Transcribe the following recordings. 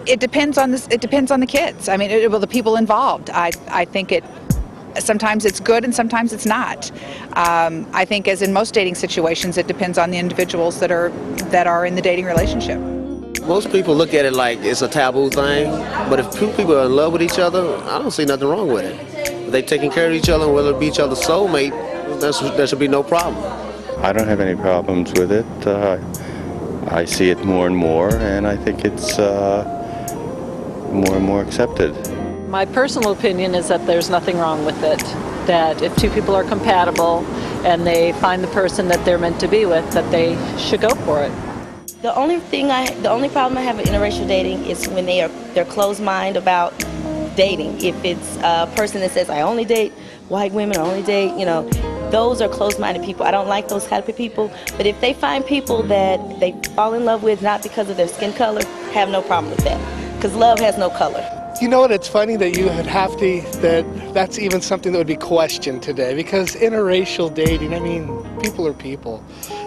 It depends on this. It depends on the kids. I mean, well, the people involved. I think sometimes it's good and sometimes it's not. I think, as in most dating situations, it depends on the individuals that are in the dating relationship. Most people look at it like it's a taboo thing, but if two people are in love with each other, I don't see nothing wrong with it. If they're taking care of each other and whether it be each other's soulmate, there should be no problem. I don't have any problems with it. I see it more and more, and I think it's more and more accepted. My personal opinion is that there's nothing wrong with it. That if two people are compatible and they find the person that they're meant to be with, that they should go for it. The only problem I have with interracial dating is when they're closed-minded about dating. If it's a person that says, I only date white women, I only date, those are closed-minded people. I don't like those type of people. But if they find people that they fall in love with not because of their skin color, have no problem with that. Because love has no color. You know what, it's funny that you would have that's even something that would be questioned today, because interracial dating, I mean, people are people.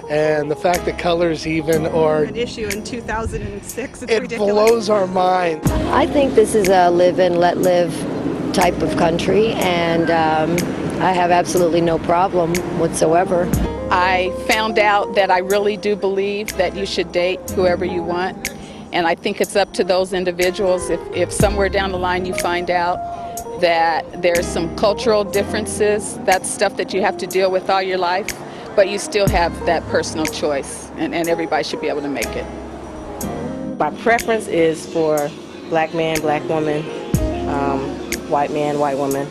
And the fact that colors even are an issue in 2006, it's ridiculous. It blows our mind. I think this is a live and let live type of country, and I have absolutely no problem whatsoever. I found out that I really do believe that you should date whoever you want. And I think it's up to those individuals. If somewhere down the line you find out that there's some cultural differences, that's stuff that you have to deal with all your life, but you still have that personal choice, and everybody should be able to make it. My preference is for black man, black woman, white man, white woman.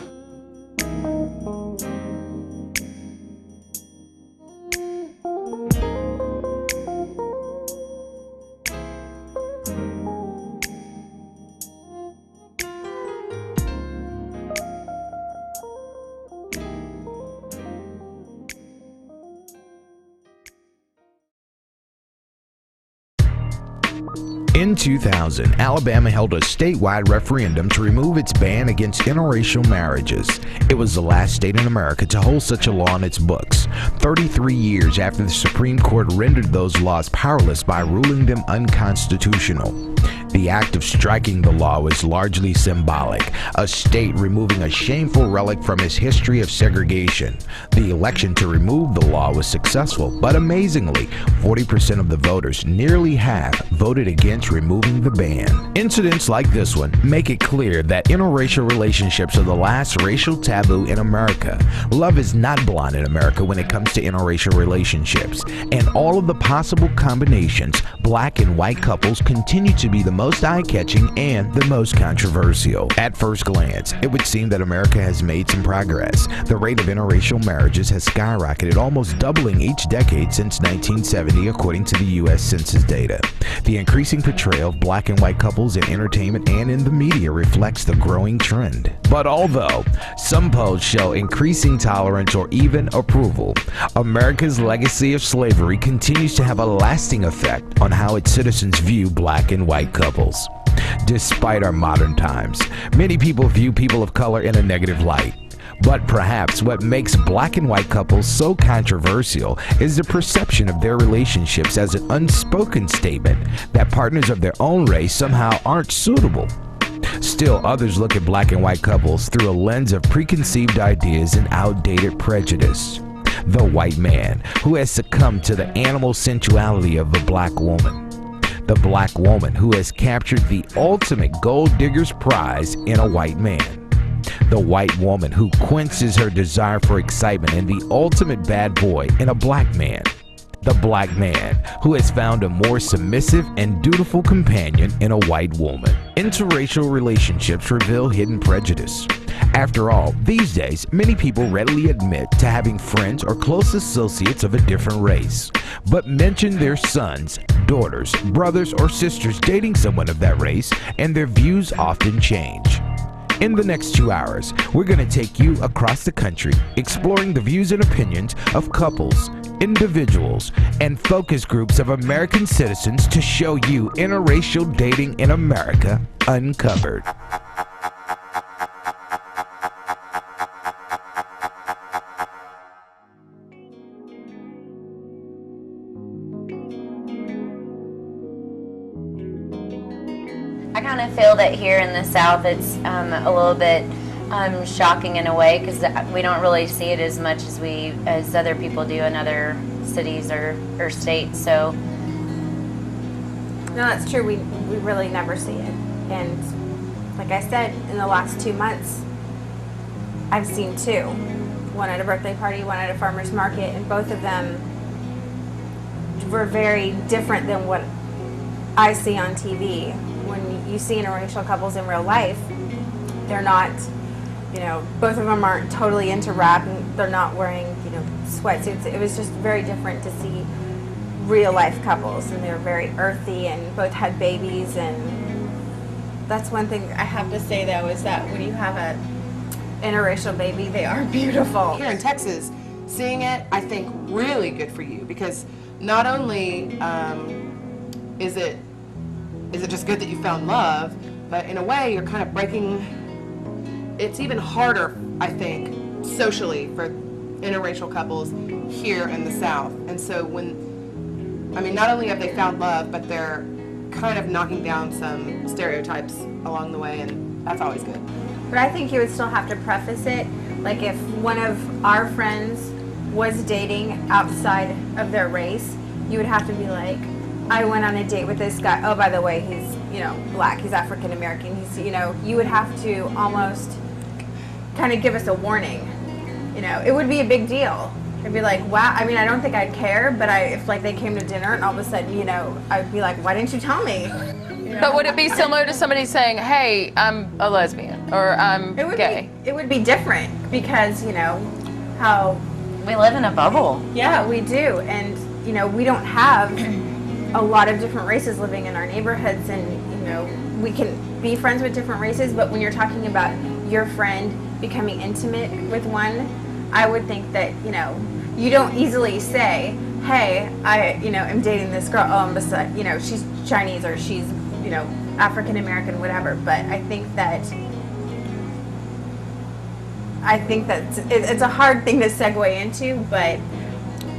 In 2000, Alabama held a statewide referendum to remove its ban against interracial marriages. It was the last state in America to hold such a law in its books, 33 years after the Supreme Court rendered those laws powerless by ruling them unconstitutional. The act of striking the law was largely symbolic, a state removing a shameful relic from its history of segregation. The election to remove the law was successful, but amazingly, 40% of the voters, nearly half, voted against removing the ban. Incidents like this one make it clear that interracial relationships are the last racial taboo in America. Love is not blind in America when it comes to interracial relationships, and all of the possible combinations, black and white couples continue to be the most eye-catching and the most controversial. At first glance, it would seem that America has made some progress. The rate of interracial marriages has skyrocketed, almost doubling each decade since 1970, according to the U.S. Census data. The increasing portrayal of black and white couples in entertainment and in the media reflects the growing trend. But although some polls show increasing tolerance or even approval, America's legacy of slavery continues to have a lasting effect on how its citizens view black and white couples. Despite our modern times, many people view people of color in a negative light. But perhaps what makes black and white couples so controversial is the perception of their relationships as an unspoken statement that partners of their own race somehow aren't suitable. Still, others look at black and white couples through a lens of preconceived ideas and outdated prejudice. The white man who has succumbed to the animal sensuality of the black woman. The black woman who has captured the ultimate gold digger's prize in a white man. The white woman who quenches her desire for excitement in the ultimate bad boy in a black man. The black man who has found a more submissive and dutiful companion in a white woman. Interracial relationships reveal hidden prejudice. After all, these days, many people readily admit to having friends or close associates of a different race, but mention their sons, daughters, brothers, or sisters dating someone of that race, and their views often change. In the next 2 hours, we're going to take you across the country, exploring the views and opinions of couples, individuals, and focus groups of American citizens to show you interracial dating in America uncovered. I kind of feel that here in the South it's a little bit shocking in a way because we don't really see it as much as other people do in other cities or states. So no, that's true. We really never see it. And like I said, in the last 2 months, I've seen two. One at a birthday party, one at a farmer's market, and both of them were very different than what I see on TV. When you see interracial couples in real life, they're not, both of them aren't totally into rap, and they're not wearing, sweatsuits. It was just very different to see real life couples, and they were very earthy and both had babies. And that's one thing I have to say though, is that when you have a interracial baby, they are beautiful. Here in Texas, seeing it, I think really good for you, because not only is it just good that you found love, but in a way you're kind of breaking, it's even harder, I think, socially for interracial couples here in the South. And so not only have they found love, but they're kind of knocking down some stereotypes along the way, and that's always good. But I think you would still have to preface it, like if one of our friends was dating outside of their race, you would have to be like, I went on a date with this guy. Oh, by the way, he's, black, he's African American. He's, you would have to almost kind of give us a warning. It would be a big deal. It'd be like, wow. I mean, I don't think I'd care, but if like they came to dinner and all of a sudden, I'd be like, why didn't you tell me? But would it be similar to somebody saying, hey, I'm a lesbian, or I'm gay? It would be different because, how we live in a bubble. Yeah, we do. And, we don't have a lot of different races living in our neighborhoods, and we can be friends with different races, but when you're talking about your friend becoming intimate with one, I would think that you don't easily say, hey, I am dating this girl, oh, I'm beside, she's Chinese or she's African American, whatever. But I think that it's a hard thing to segue into. But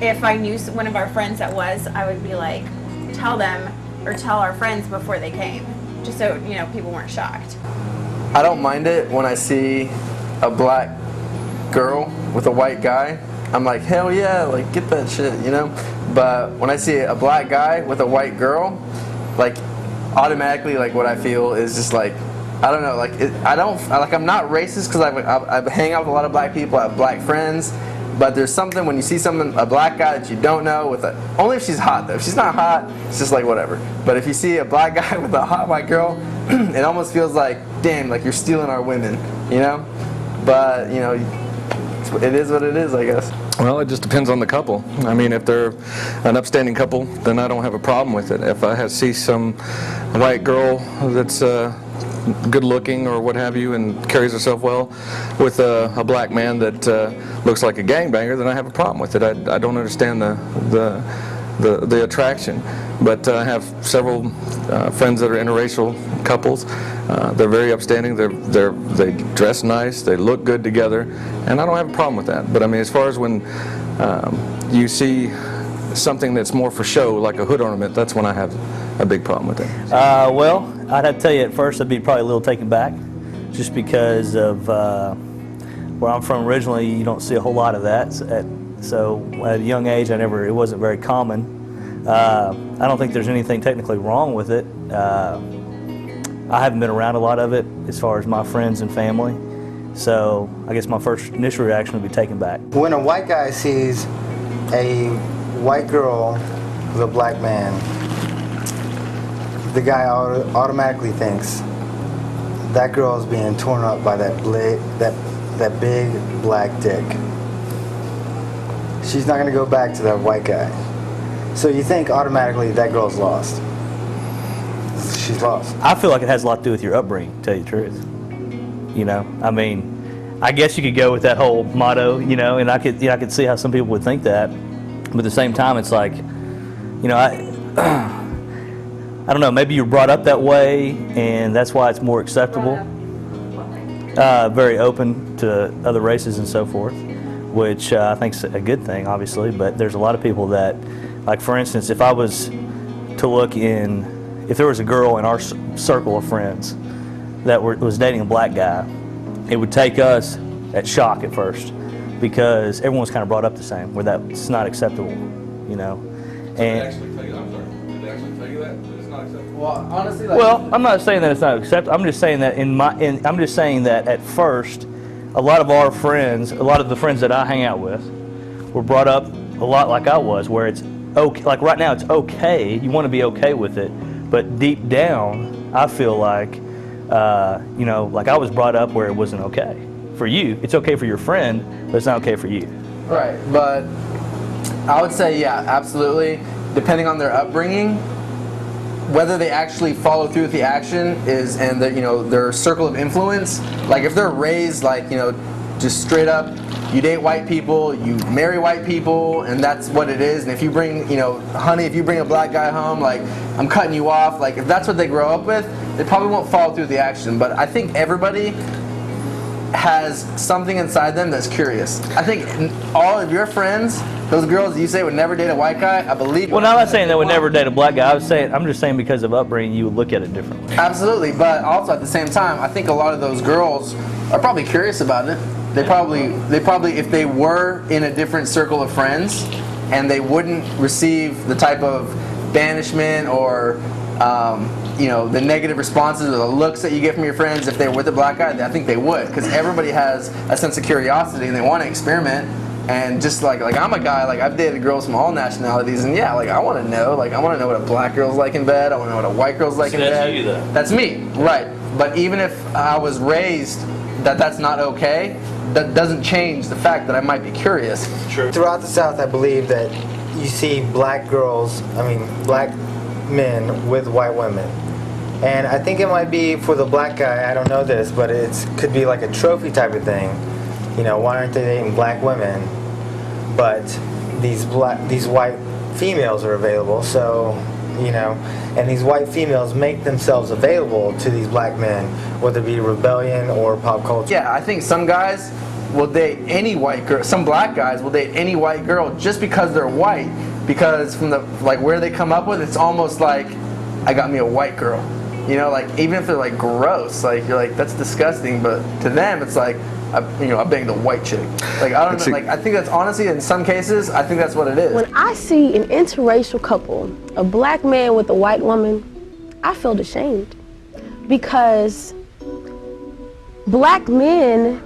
if I knew one of our friends that was, I would be like, tell them or tell our friends before they came, just so people weren't shocked. I don't mind it when I see a black girl with a white guy. I'm like, hell yeah, like get that shit, But when I see a black guy with a white girl, like automatically, like what I feel is just like, I don't know, like I'm not racist because I hang out with a lot of black people, I have black friends. But there's something when you see a black guy that you don't know only if she's hot though. If she's not hot, it's just like whatever. But if you see a black guy with a hot white girl, it almost feels like, damn, like you're stealing our women, But, it is what it is, I guess. Well, it just depends on the couple. I mean, if they're an upstanding couple, then I don't have a problem with it. If I see some white girl that's good looking or what have you and carries herself well with a black man that looks like a gangbanger, then I have a problem with it. I don't understand the the attraction. But I have several friends that are interracial couples. They're very upstanding. They dress nice. They look good together, and I don't have a problem with that. But I mean, as far as when you see something that's more for show, like a hood ornament, that's when I have a big problem with it. Well, I'd have to tell you at first I'd be probably a little taken back, just because of where I'm from originally. You don't see a whole lot of that. So at a young age, it wasn't very common. I don't think there's anything technically wrong with it. I haven't been around a lot of it as far as my friends and family. So I guess my first initial reaction would be taken back. When a white guy sees a white girl with a black man, the guy automatically thinks that girl is being torn up by that big black dick. She's not going to go back to that white guy. So you think automatically that girl's lost. She's lost. I feel like it has a lot to do with your upbringing, to tell you the truth. You know, I mean, I guess you could go with that whole motto, you know, and I could see how some people would think that. But at the same time, it's like, you know, I don't know, maybe you're brought up that way, and that's why it's more acceptable. Very open to other races and so forth, which I think is a good thing, obviously. But there's a lot of people that, like for instance, if I was to look if there was a girl in our circle of friends that was dating a black guy, it would take us at shock at first, because everyone's kind of brought up the same, where that's not acceptable, you know. Did they actually tell you, I'm sorry, did they actually tell you that it's not acceptable? Well, honestly, like, Well, I'm not saying that it's not acceptable. I'm just saying that I'm just saying that at first, a lot of our friends, a lot of the friends that I hang out with, were brought up a lot like I was, where it's okay. Like right now, it's okay. You want to be okay with it, but deep down, I feel like, you know, like I was brought up where it wasn't okay. For you, it's okay for your friend, but it's not okay for you. Right, but I would say, yeah, absolutely. Depending on their upbringing, whether they actually follow through with the action and you know, their circle of influence. Like if they're raised like, you know, just straight up, you date white people, you marry white people, and that's what it is. And if you bring, you know, honey, if you bring a black guy home, like I'm cutting you off. Like if that's what they grow up with, they probably won't follow through with the action. But I think everybody has something inside them that's curious. I think all of your friends, those girls you say would never date a white guy, I believe you. Well, I'm not saying they would never date a black guy. I'm just saying because of upbringing, you would look at it differently. Absolutely, but also at the same time, I think a lot of those girls are probably curious about it. They probably, if they were in a different circle of friends, and they wouldn't receive the type of banishment or you know, the negative responses or the looks that you get from your friends if they were with a black guy, I think they would, because everybody has a sense of curiosity and they want to experiment. And just like I'm a guy, like I've dated girls from all nationalities, and yeah, like I want to know what a black girl's like in bed. I want to know what a white girl's like in bed. That's you, though. That's me, right? But even if I was raised that that's not okay, that doesn't change the fact that I might be curious. True. Throughout the South, I believe that you see black men with white women. And I think it might be for the black guy, I don't know this, but it could be like a trophy type of thing. You know, why aren't they dating black women? But these white females are available, so, you know, and these white females make themselves available to these black men, whether it be rebellion or pop culture. Yeah, I think some guys will date any white girl, some black guys will date any white girl just because they're white, because from the, like, where they come up with, it's almost like, I got me a white girl. You know, like, even if they're like gross, like you're like, that's disgusting, but to them it's like, I banged a white chick. Like, I don't know, like, I think that's honestly, in some cases, I think that's what it is. When I see an interracial couple, a black man with a white woman, I feel ashamed, because black men,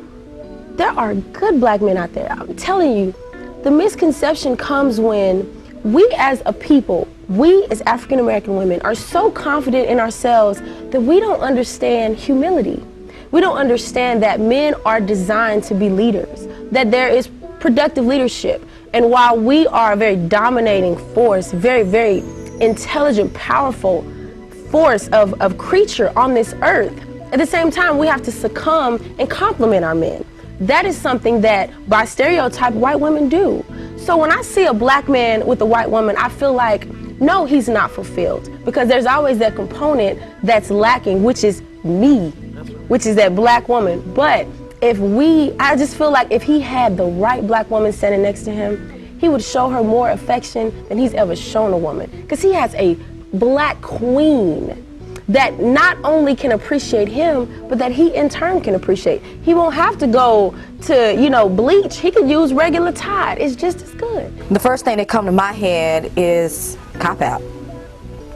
there are good black men out there. I'm telling you, the misconception comes when we as a people, we as African American women are so confident in ourselves that we don't understand humility. We don't understand that men are designed to be leaders, that there is productive leadership. And while we are a very dominating force, very, very intelligent, powerful force of creature on this earth, at the same time, we have to succumb and compliment our men. That is something that, by stereotype, white women do. So when I see a black man with a white woman, I feel like, no, he's not fulfilled. Because there's always that component that's lacking, which is me, which is that black woman. But I just feel like if he had the right black woman standing next to him, he would show her more affection than he's ever shown a woman. Because he has a black queen that not only can appreciate him, but that he in turn can appreciate. He won't have to go to, bleach. He could use regular Tide. It's just as good. The first thing that comes to my head is cop-out.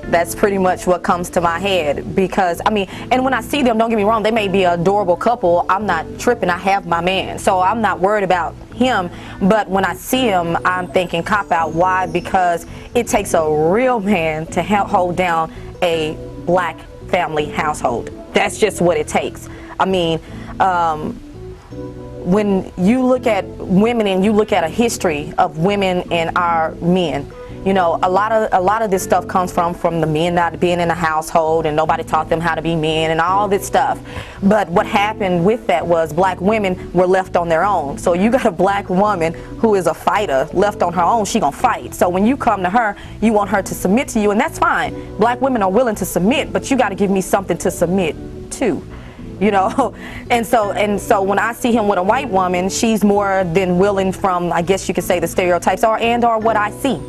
That's pretty much what comes to my head because, and when I see them, don't get me wrong, they may be an adorable couple. I'm not tripping. I have my man. So I'm not worried about him. But when I see him, I'm thinking cop-out. Why? Because it takes a real man to help hold down a black family household. That's just what it takes. When you look at women and you look at a history of women and our men, a lot of this stuff comes from the men not being in the household and nobody taught them how to be men and all this stuff. But what happened with that was black women were left on their own. So you got a black woman who is a fighter left on her own, she gonna fight. So when you come to her, you want her to submit to you, and that's fine. Black women are willing to submit, but you gotta give me something to submit to. And so when I see him with a white woman, she's more than willing from, I guess you could say, the stereotypes or what I see.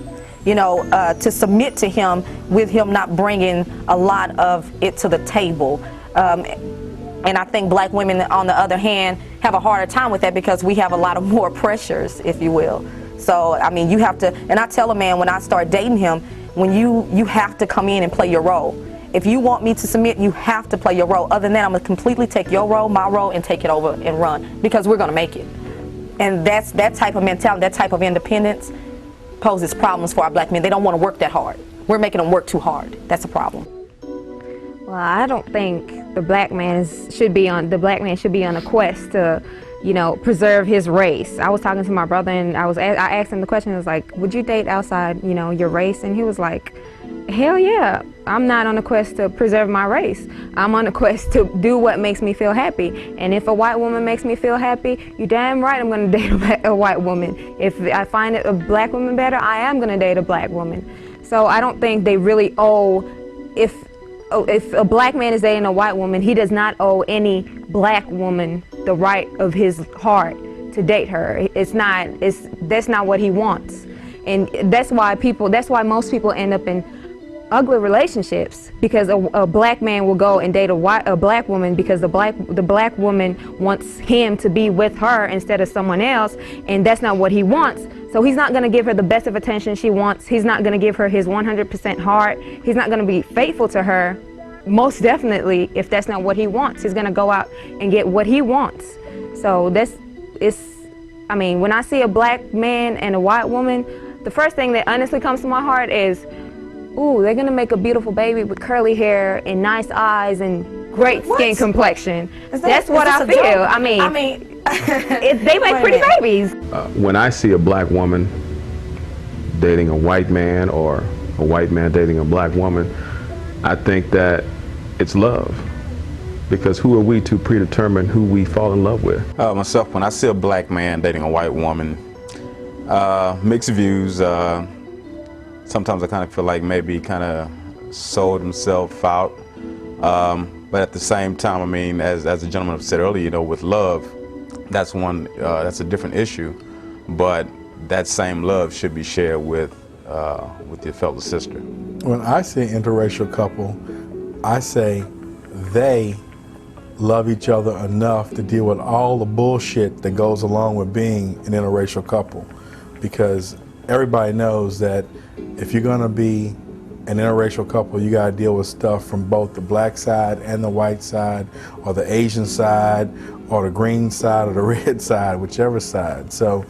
To submit to him with him not bringing a lot of it to the table. And I think black women, on the other hand, have a harder time with that because we have a lot of more pressures, if you will. So, you have to, and I tell a man when I start dating him, when you have to come in and play your role. If you want me to submit, you have to play your role. Other than that, I'm going to completely take your role, my role, and take it over and run because we're going to make it. And that type of mentality, that type of independence poses problems for our black men. They don't want to work that hard. We're making them work too hard. That's a problem. Well, I don't think the black man should be on a quest to, preserve his race. I was talking to my brother and I asked him the question. I was like, would you date outside, your race? And he was like, hell yeah. I'm not on a quest to preserve my race. I'm on a quest to do what makes me feel happy. And if a white woman makes me feel happy, you're damn right I'm going to date a white woman. If I find a black woman better, I am going to date a black woman. So I don't think they really owe, if a black man is dating a white woman, he does not owe any black woman the right of his heart to date her. That's not what he wants. And that's why most people end up in ugly relationships, because a black man will go and date a black woman because the black woman wants him to be with her instead of someone else, and that's not what he wants. So he's not going to give her the best of attention she wants. He's not going to give her his 100% heart. He's not going to be faithful to her, most definitely, if that's not what he wants. He's going to go out and get what he wants. So when I see a black man and a white woman, the first thing that honestly comes to my heart is, ooh, they're going to make a beautiful baby with curly hair and nice eyes and great skin complexion. That's what I feel. They make pretty babies. When I see a black woman dating a white man or a white man dating a black woman, I think that it's love. Because who are we to predetermine who we fall in love with? Myself, when I see a black man dating a white woman, mixed views. Sometimes I kind of feel like maybe kind of sold himself out. But at the same time, as the gentleman said earlier, with love, that's a different issue. But that same love should be shared with your fellow sister. When I say interracial couple, I say they love each other enough to deal with all the bullshit that goes along with being an interracial couple. Because everybody knows that if you're going to be an interracial couple, you got to deal with stuff from both the black side and the white side, or the Asian side, or the green side, or the red side, whichever side. So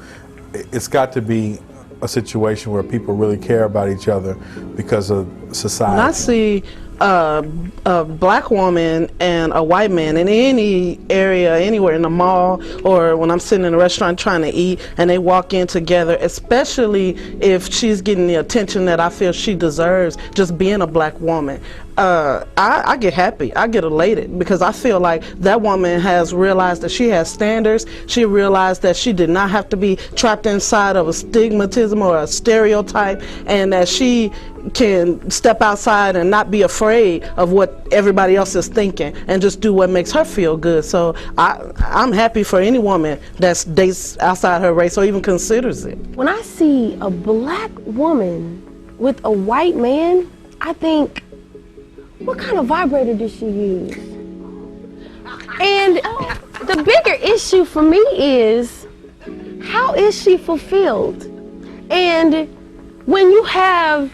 it's got to be a situation where people really care about each other because of society. When I see a black woman and a white man in any area, anywhere in the mall, or when I'm sitting in a restaurant trying to eat and they walk in together, especially if she's getting the attention that I feel she deserves, just being a black woman, I get happy. I get elated because I feel like that woman has realized that she has standards. She realized that she did not have to be trapped inside of a stigmatism or a stereotype, and that she can step outside and not be afraid of what everybody else is thinking and just do what makes her feel good. So I'm happy for any woman that dates outside her race or even considers it. When I see a black woman with a white man, I think, what kind of vibrator did she use? And the bigger issue for me is, how is she fulfilled? And when you have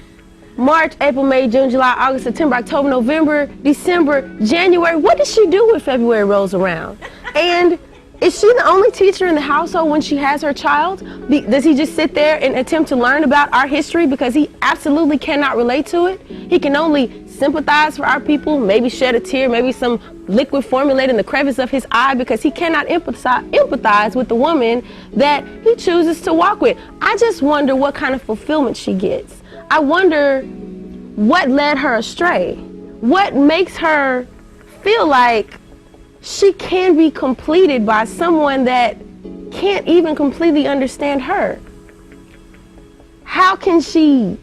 March, April, May, June, July, August, September, October, November, December, January, what does she do when February rolls around? And is she the only teacher in the household when she has her child? Does he just sit there and attempt to learn about our history because he absolutely cannot relate to it? He can only sympathize for our people, maybe shed a tear, maybe some liquid formulate in the crevice of his eye, because he cannot empathize with the woman that he chooses to walk with. I just wonder what kind of fulfillment she gets. I wonder what led her astray. What makes her feel like she can be completed by someone that can't even completely understand her? How can she?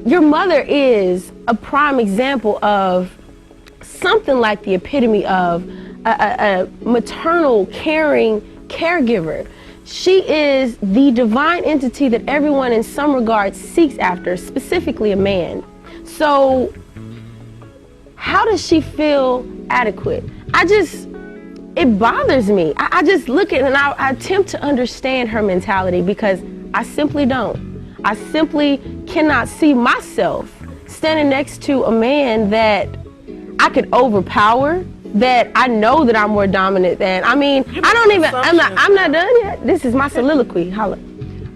Your mother is a prime example of something like the epitome of a maternal, caring caregiver. She is the divine entity that everyone in some regards seeks after, specifically a man. So how does she feel adequate? It bothers me. I just look at it and I attempt to understand her mentality, because I simply don't. I simply cannot see myself standing next to a man that I could overpower, that I know that I'm more dominant than. I mean, I'm not done yet. This is my soliloquy. Holla.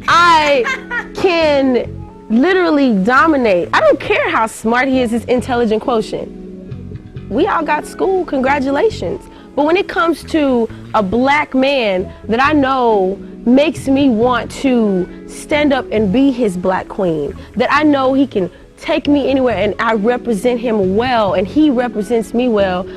I can literally dominate. I don't care how smart he is, his intelligent quotient. We all got school, congratulations. But when it comes to a black man that I know makes me want to stand up and be his black queen, that I know he can take me anywhere and I represent him well and he represents me well,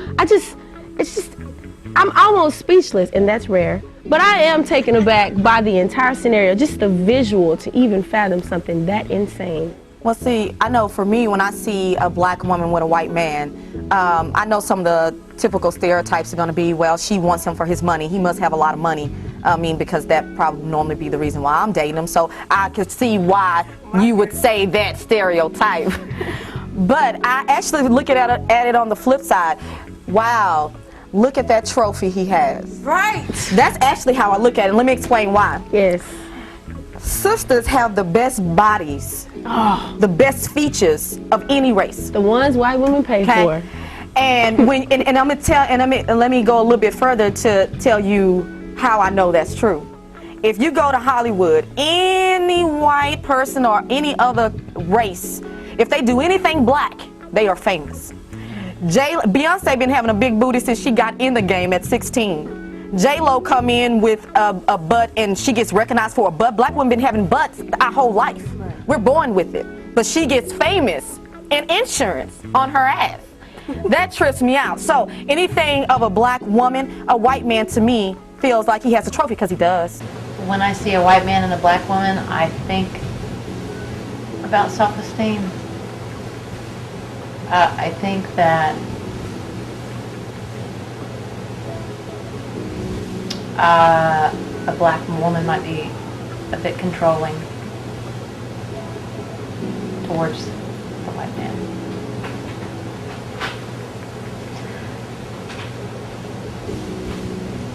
I'm almost speechless, and that's rare. But I am taken aback by the entire scenario, just the visual to even fathom something that insane. Well, see, I know for me, when I see a black woman with a white man, I know some of the typical stereotypes are going to be, well, she wants him for his money. He must have a lot of money. I mean, because that probably normally be the reason why I'm dating him. So I could see why you would say that stereotype. But I actually look at it on the flip side. Wow, look at that trophy he has. Right. That's actually how I look at it. Let me explain why. Yes. Sisters have the best bodies, the best features of any race. The ones white women pay for. And when and I'm gonna tell, and let me go a little bit further to tell you how I know that's true. If you go to Hollywood, any white person or any other race, if they do anything black, they are famous. Beyonce been having a big booty since she got in the game at 16. J-Lo come in with a butt and she gets recognized for a butt. Black women been having butts our whole life. We're born with it. But she gets famous and insurance on her ass. That trips me out. So anything of a black woman, a white man to me feels like he has a trophy, because he does. When I see a white man and a black woman, I think about self-esteem. I think that a black woman might be a bit controlling towards the white man.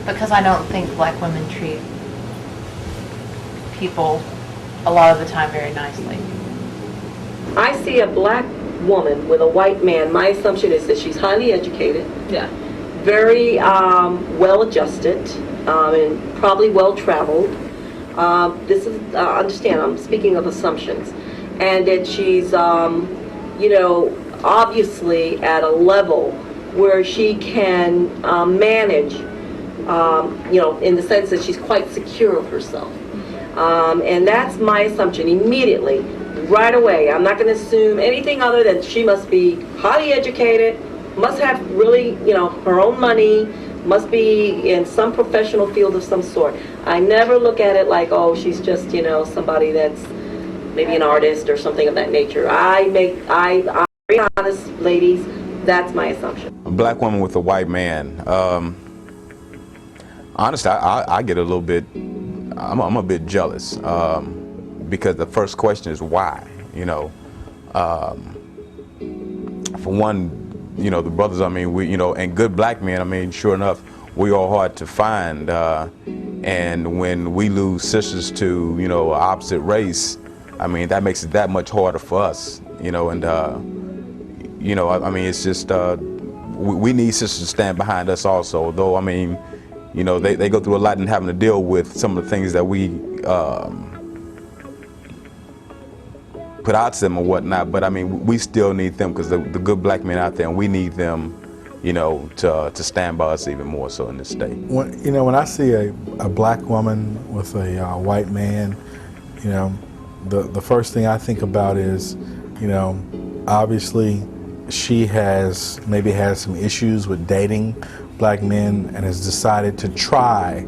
Because I don't think black women treat people a lot of the time very nicely. I see a black woman with a white man. My assumption is that she's highly educated, very well adjusted, and probably well traveled. This is, understand, I'm speaking of assumptions. And that she's, obviously at a level where she can manage, in the sense that she's quite secure of herself. And that's my assumption immediately, right away. I'm not going to assume anything other than she must be highly educated, must have really, her own money, must be in some professional field of some sort. I never look at it like, oh, she's just, somebody that's maybe an artist or something of that nature. I'm very honest, ladies, that's my assumption. A black woman with a white man. Honestly, I get a little bit, I'm a bit jealous because the first question is why, For one, the brothers, we, and good black men, sure enough, we are hard to find. And when we lose sisters to, opposite race, that makes it that much harder for us, and, it's just, we need sisters to stand behind us also, although, they go through a lot in having to deal with some of the things that we put out to them or whatnot, but we still need them because the good black men out there, and we need them, to stand by us even more so in this state. When I see a black woman with a white man, the first thing I think about is, obviously she has maybe had some issues with dating black men and has decided to try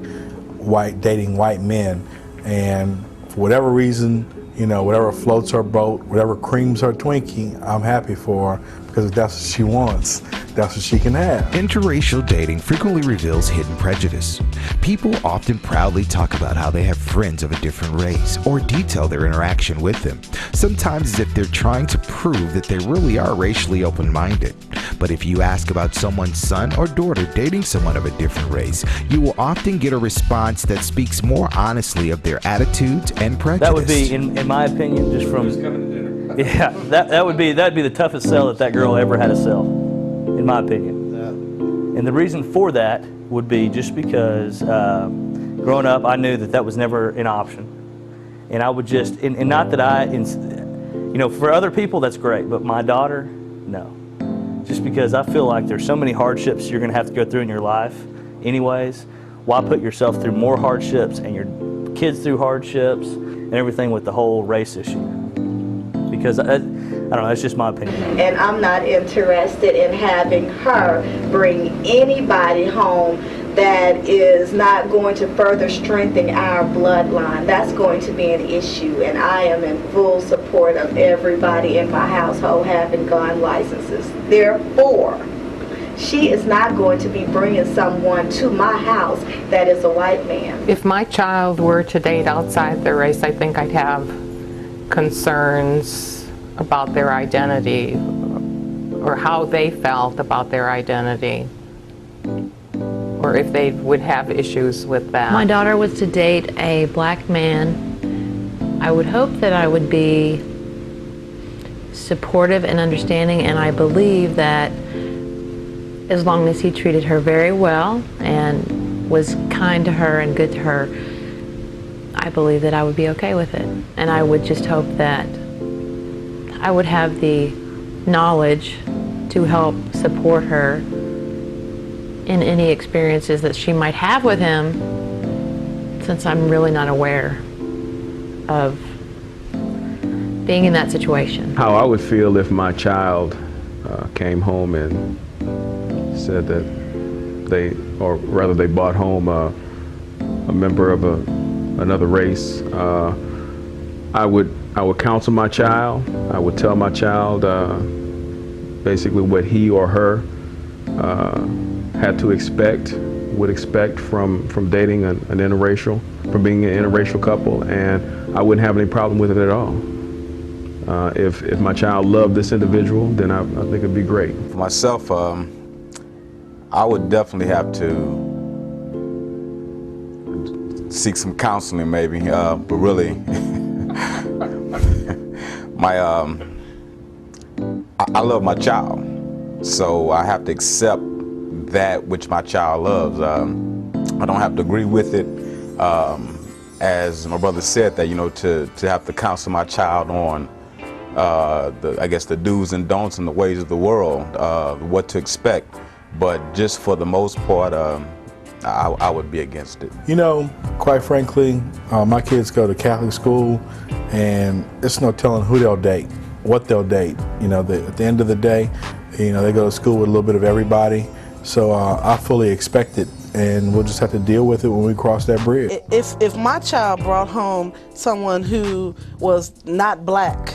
dating white men, and for whatever reason, whatever floats her boat, whatever creams her Twinkie, I'm happy for her, because if that's what she wants, that's what she can have. Interracial dating frequently reveals hidden prejudice. People often proudly talk about how they have friends of a different race or detail their interaction with them, sometimes as if they're trying to prove that they really are racially open-minded. But if you ask about someone's son or daughter dating someone of a different race, you will often get a response that speaks more honestly of their attitudes and prejudice. That would be, in my opinion, just from, that'd be the toughest sell that girl ever had to sell, in my opinion. And the reason for that would be just because growing up, I knew that was never an option. And I would just, and not that for other people, that's great, but my daughter, no. Just because I feel like there's so many hardships you're going to have to go through in your life anyways. Why put yourself through more hardships and your kids through hardships and everything with the whole race issue? Because I don't know, that's just my opinion. And I'm not interested in having her bring anybody home that is not going to further strengthen our bloodline. That's going to be an issue, and I am in full support of everybody in my household having gun licenses. Therefore, she is not going to be bringing someone to my house that is a white man. If my child were to date outside their race, I think I'd have concerns about their identity or how they felt about their identity, or if they would have issues with that. If my daughter was to date a black man, I would hope that I would be supportive and understanding, and I believe that as long as he treated her very well and was kind to her and good to her, I believe that I would be okay with it. And I would just hope that I would have the knowledge to help support her in any experiences that she might have with him, since I'm really not aware of being in that situation. How I would feel if my child came home and said that they brought home a member of another race. I would counsel my child. I would tell my child basically what he or her had to would expect from dating an interracial, from being an interracial couple, and I wouldn't have any problem with it at all. If my child loved this individual, then I think it'd be great. For myself, I would definitely have to seek some counseling maybe, but really, I love my child, so I have to accept that which my child loves. I don't have to agree with it, as my brother said, that to have to counsel my child on I guess the do's and don'ts and the ways of the world, what to expect. But just for the most part, I would be against it. You know, quite frankly, my kids go to Catholic school, and it's no telling who they'll date, what they'll date. You know, at the end of the day, you know, they go to school with a little bit of everybody. So I fully expect it, and we'll just have to deal with it when we cross that bridge. If my child brought home someone who was not black,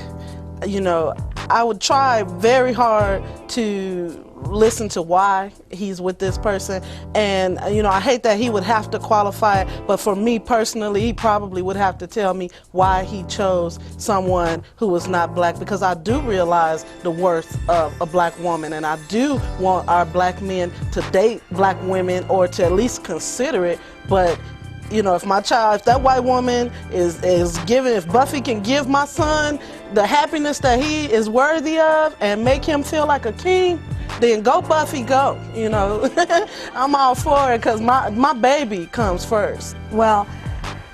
you know, I would try very hard to listen to why he's with this person. And, you know, I hate that he would have to qualify it, but for me personally, he probably would have to tell me why he chose someone who was not black, because I do realize the worth of a black woman, and I do want our black men to date black women or to at least consider it. But you know, if that white woman is giving, if Buffy can give my son the happiness that he is worthy of and make him feel like a king, then go Buffy, go. You know, I'm all for it, because my baby comes first. Well,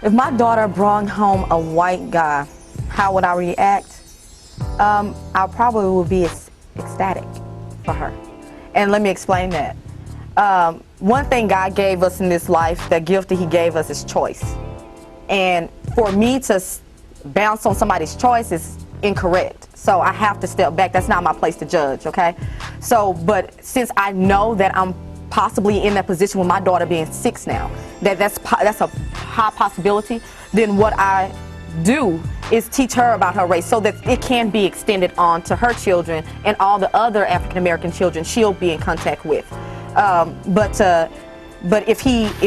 if my daughter brought home a white guy, how would I react? I probably would be ecstatic for her. And let me explain that. One thing God gave us in this life, the gift that he gave us, is choice. And for me to bounce on somebody's choice is incorrect. So I have to step back. That's not my place to judge, okay? So, but since I know that I'm possibly in that position with my daughter being 6 now, that's a high possibility, then what I do is teach her about her race so that it can be extended on to her children and all the other African American children she'll be in contact with. But if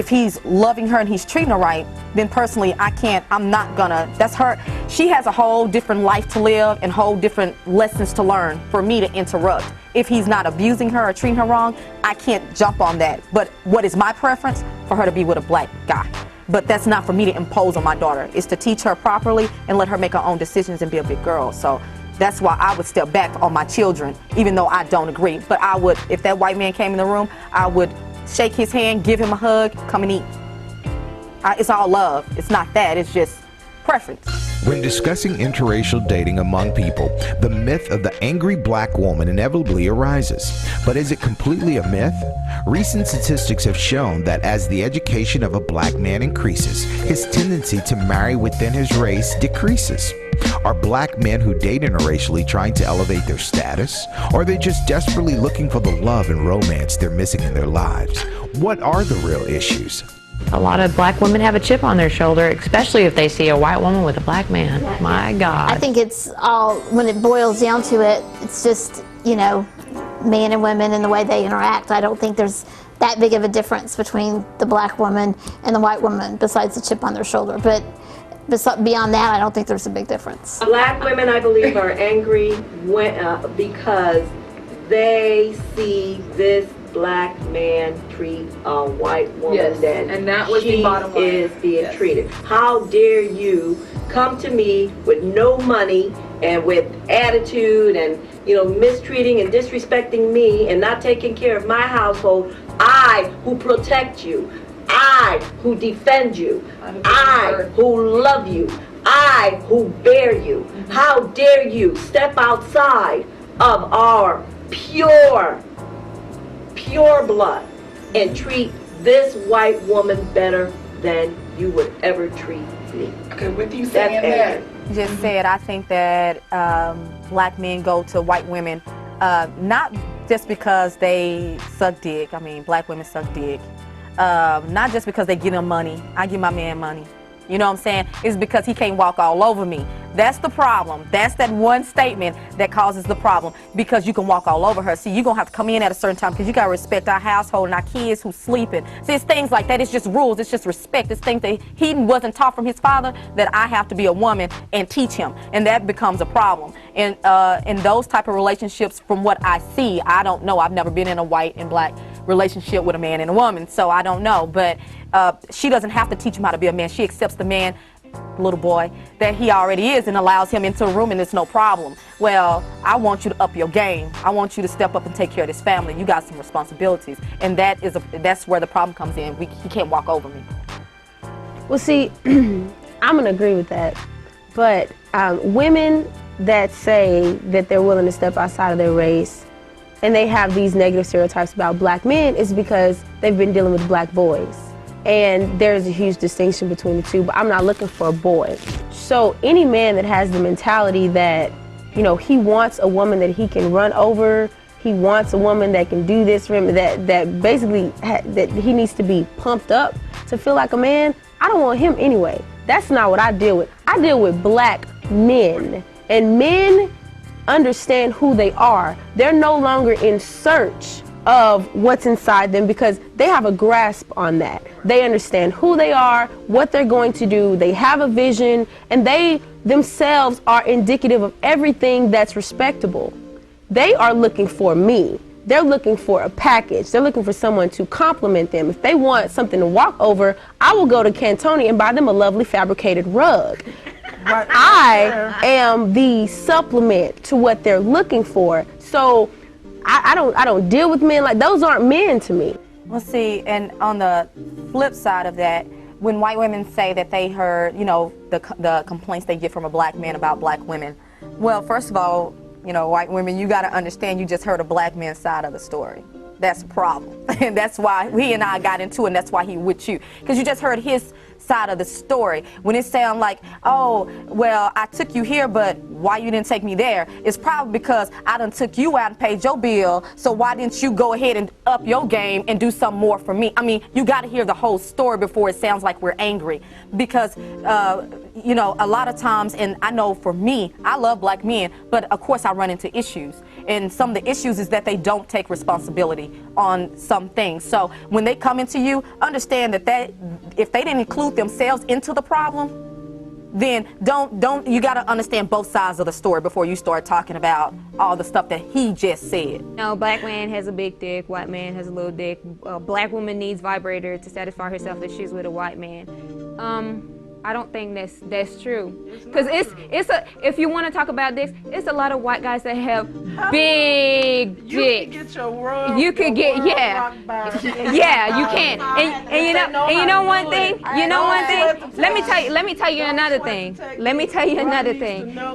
he's loving her and he's treating her right, then personally I'm not gonna, that's her, she has a whole different life to live and whole different lessons to learn for me to interrupt. If he's not abusing her or treating her wrong, I can't jump on that. But what is my preference? For her to be with a black guy. But that's not for me to impose on my daughter. It's to teach her properly and let her make her own decisions and be a big girl. So that's why I would step back on my children, even though I don't agree. But I would, if that white man came in the room, I would shake his hand, give him a hug, come and eat. It's all love. It's not that. It's just preference. When discussing interracial dating among people, the myth of the angry black woman inevitably arises. But is it completely a myth? Recent statistics have shown that as the education of a black man increases, his tendency to marry within his race decreases. Are black men who date interracially trying to elevate their status? Or are they just desperately looking for the love and romance they're missing in their lives? What are the real issues? A lot of black women have a chip on their shoulder, especially if they see a white woman with a black man. My God. I think it's all, when it boils down to it, it's just, you know, men and women and the way they interact. I don't think there's that big of a difference between the black woman and the white woman besides the chip on their shoulder. But beyond that, I don't think there's a big difference. Black women, I believe, are angry because they see this black man treat a white woman and that was she the bottom line. Is being treated. How dare you come to me with no money and with attitude and, you know, mistreating and disrespecting me and not taking care of my household. I who protect you, I who defend you, I who love you, I who bear you. How dare you step outside of our pure blood and treat this white woman better than you would ever treat me. Okay, with you saying that, Just said, I think that black men go to white women not just because they suck dick. I mean, black women suck dick. Not just because they give them money. I give my man money. You know what I'm saying? It's because he can't walk all over me. That's the problem. That's that one statement that causes the problem, because you can walk all over her. See, you're going to have to come in at a certain time because you got to respect our household and our kids who's sleeping. See, it's things like that. It's just rules. It's just respect. It's things that he wasn't taught from his father that I have to be a woman and teach him. And that becomes a problem. And in those type of relationships, from what I see, I don't know. I've never been in a white and black relationship with a man and a woman, so I don't know. But she doesn't have to teach him how to be a man. She accepts the man, little boy, that he already is and allows him into a room and it's no problem. Well, I want you to up your game. I want you to step up and take care of this family. You got some responsibilities. And that's where the problem comes in. He can't walk over me. Well, see, I'm going to agree with that. But women that say that they're willing to step outside of their race and they have these negative stereotypes about black men is because they've been dealing with black boys. And there's a huge distinction between the two, but I'm not looking for a boy. So any man that has the mentality that, you know, he wants a woman that he can run over, he wants a woman that can do this for him, that basically that he needs to be pumped up to feel like a man, I don't want him anyway. That's not what I deal with. I deal with black men, and men understand who they are. They're no longer in search of what's inside them because they have a grasp on that. They understand who they are, what they're going to do, they have a vision, and they themselves are indicative of everything that's respectable. They are looking for me. They're looking for a package. They're looking for someone to compliment them. If they want something to walk over, I will go to Cantoni and buy them a lovely fabricated rug. I am the supplement to what they're looking for. So I don't deal with men like those. Aren't men to me. Well, see, and on the flip side of that, when white women say that they heard, you know, the complaints they get from a black man about black women, well, first of all, you know, white women, you got to understand you just heard a black man's side of the story. That's a problem. And that's why he and I got into it, and that's why he with you. Because you just heard his side of the story. When it sounds like, oh, well, I took you here, but why you didn't take me there? It's probably because I done took you out and paid your bill, so why didn't you go ahead and up your game and do something more for me? I mean, you got to hear the whole story before it sounds like we're angry. Because, you know, a lot of times, and I know for me, I love black men, but of course I run into issues. And some of the issues is that they don't take responsibility on some things. So when they come into you, understand that if they didn't include themselves into the problem, then you got to understand both sides of the story before you start talking about all the stuff that he just said. No, black man has a big dick, white man has a little dick. Black woman needs vibrator to satisfy herself if she's with a white man. I don't think that's true. Because if you want to talk about dicks, it's a lot of white guys that have big dicks. You could get you can. And you know one thing. Let me tell you another thing.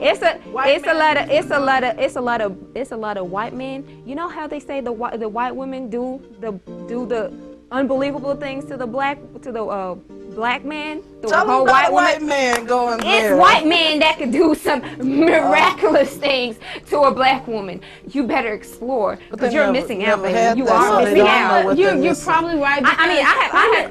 It's a lot of white men. You know how they say the white women do the unbelievable things to the black man, Tell whole about white man going there. It's white men that can do some miraculous things to a black woman. You better explore, because you're missing out, baby. You are missing out. You're probably right. I mean,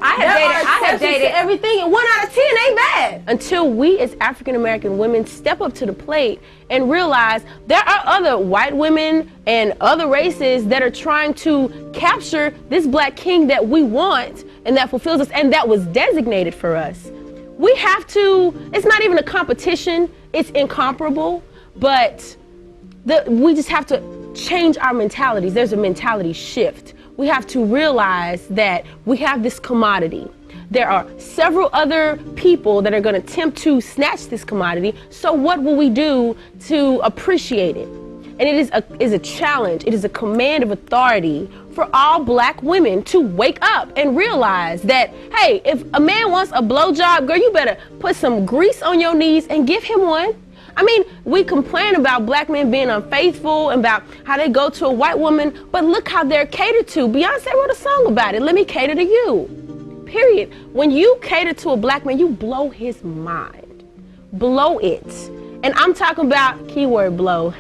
I have dated everything, and 1 out of 10 ain't bad. Until we as African American women step up to the plate and realize there are other white women and other races that are trying to capture this black king that we want and that fulfills us and that was designated for us. We have to, it's not even a competition, it's incomparable, but we just have to change our mentalities. There's a mentality shift. We have to realize that we have this commodity. There are several other people that are going to attempt to snatch this commodity. So what will we do to appreciate it? And it is a challenge. It is a command of authority for all black women to wake up and realize that, hey, if a man wants a blowjob, girl, you better put some grease on your knees and give him one. I mean, we complain about black men being unfaithful and about how they go to a white woman, but look how they're catered to. Beyonce wrote a song about it. Let me cater to you. Period. When you cater to a black man, you blow his mind. Blow it. And I'm talking about keyword blow.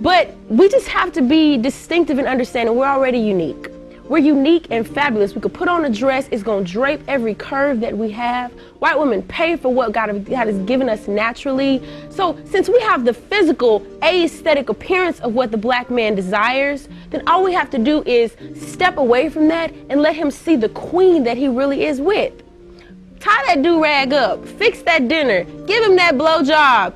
But we just have to be distinctive and understanding we're already unique. We're unique and fabulous. We could put on a dress, it's gonna drape every curve that we have. White women pay for what God has given us naturally. So since we have the physical, aesthetic appearance of what the black man desires, then all we have to do is step away from that and let him see the queen that he really is with. Tie that do-rag up, fix that dinner, give him that blowjob.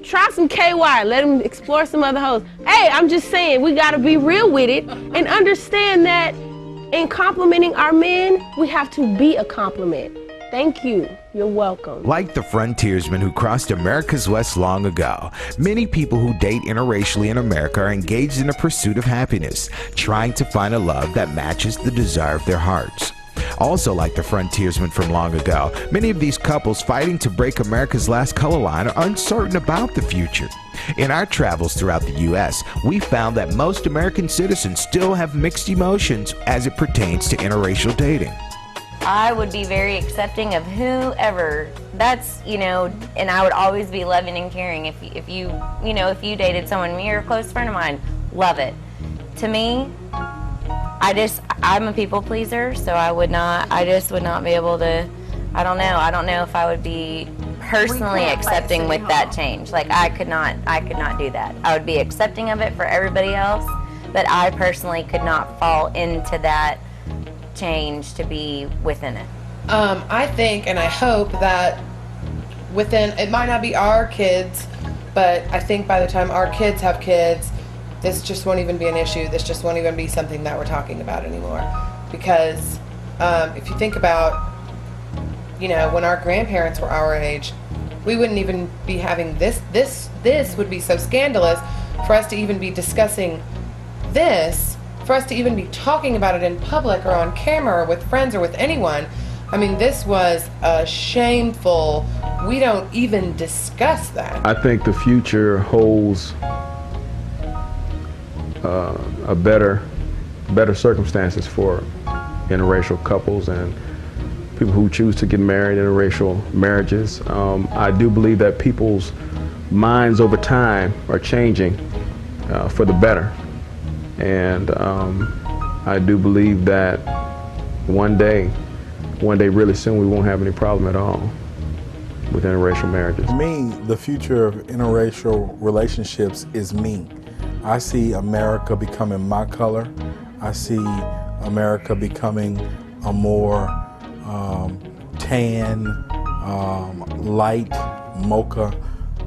Try some KY, let him explore some other hoes. Hey, I'm just saying, we gotta be real with it and understand that in complimenting our men, we have to be a compliment. Thank you. You're welcome. Like the frontiersmen who crossed America's West long ago, many people who date interracially in America are engaged in a pursuit of happiness, trying to find a love that matches the desire of their hearts. Also, like the frontiersmen from long ago, many of these couples fighting to break America's last color line are uncertain about the future. In our travels throughout the U.S., we found that most American citizens still have mixed emotions as it pertains to interracial dating. I would be very accepting of whoever. That's, you know, and I would always be loving and caring. If you dated someone, you're a close friend of mine, love it. To me, I'm a people pleaser, so I just would not be able to, I don't know if I would be personally accepting with that change. Like, I could not do that. I would be accepting of it for everybody else, but I personally could not fall into that change to be within it. I think and I hope that it might not be our kids, but I think by the time our kids have kids, this just won't even be an issue. This just won't even be something that we're talking about anymore. Because if you think about, you know, when our grandparents were our age, we wouldn't even be having this. This would be so scandalous for us to even be discussing this, for us to even be talking about it in public or on camera or with friends or with anyone. I mean, this was a shameful, we don't even discuss that. I think the future holds a better circumstances for interracial couples and people who choose to get married, interracial marriages. I do believe that people's minds over time are changing for the better. And I do believe that one day really soon, we won't have any problem at all with interracial marriages. For me, the future of interracial relationships is me. I see America becoming my color. I see America becoming a more tan, light mocha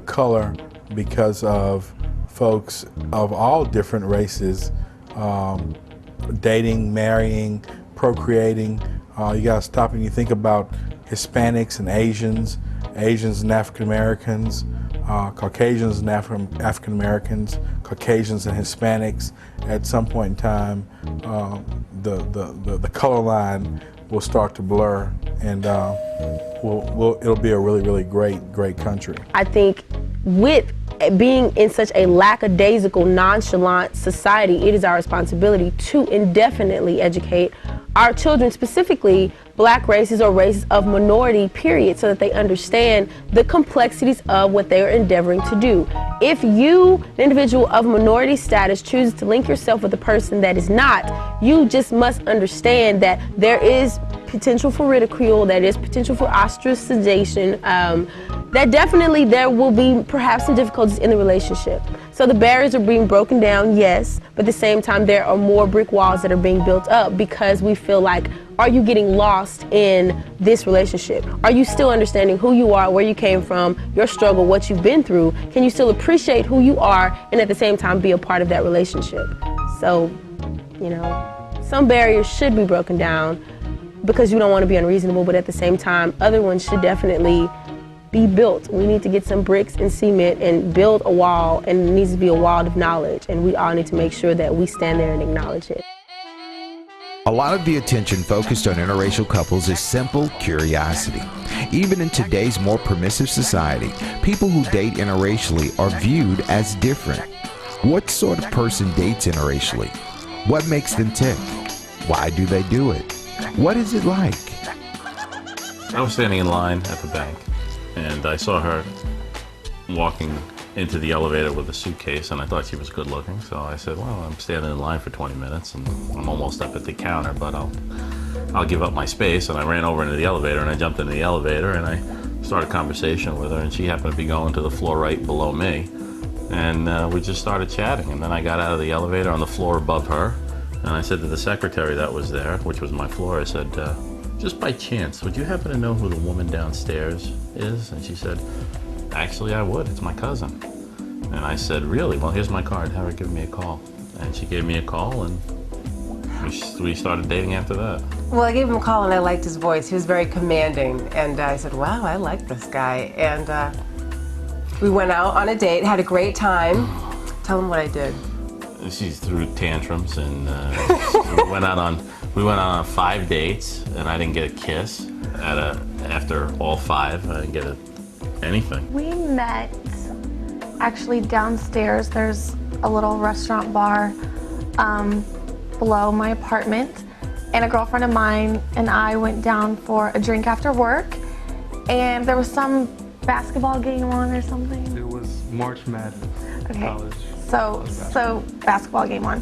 color because of folks of all different races dating, marrying, procreating. You gotta stop and you think about Hispanics and Asians and African Americans, Caucasians and African Americans, Caucasians and Hispanics. At some point in time, the color line will start to blur, and it'll be a really, really great country. I think with being in such a lackadaisical, nonchalant society, it is our responsibility to indefinitely educate our children, specifically black races or races of minority, period, so that they understand the complexities of what they are endeavoring to do. If you, an individual of minority status, chooses to link yourself with a person that is not, you just must understand that there is potential for ridicule, that is potential for ostracization, that definitely there will be perhaps some difficulties in the relationship. So the barriers are being broken down, yes, but at the same time there are more brick walls that are being built up because we feel like, are you getting lost in this relationship? Are you still understanding who you are, where you came from, your struggle, what you've been through? Can you still appreciate who you are and at the same time be a part of that relationship? So, you know, some barriers should be broken down because you don't want to be unreasonable, but at the same time, other ones should definitely be built. We need to get some bricks and cement and build a wall, and it needs to be a wall of knowledge, and we all need to make sure that we stand there and acknowledge it. A lot of the attention focused on interracial couples is simple curiosity. Even in today's more permissive society, people who date interracially are viewed as different. What sort of person dates interracially? What makes them tick? Why do they do it? What is it like? I was standing in line at the bank, and I saw her walking into the elevator with a suitcase, and I thought she was good looking, so I said, well, I'm standing in line for 20 minutes and I'm almost up at the counter, but I'll give up my space. And I ran over into the elevator, and I jumped into the elevator, and I started a conversation with her, and she happened to be going to the floor right below me, and we just started chatting. And then I got out of the elevator on the floor above her, and I said to the secretary that was there, which was my floor, I said, just by chance, would you happen to know who the woman downstairs is? And she said, actually, I would. It's my cousin. And I said, really? Well, here's my card. Have her give me a call. And she gave me a call, and we started dating after that. Well, I gave him a call, and I liked his voice. He was very commanding. And I said, wow, I like this guy. And we went out on a date, had a great time. Tell him what I did. She threw tantrums, and we went out on We went on 5 dates, and I didn't get a kiss after all 5. I didn't get anything. We met actually downstairs. There's a little restaurant bar below my apartment, and a girlfriend of mine and I went down for a drink after work, and there was some basketball game on or something. It was March Madness. Okay. College. So basketball game on.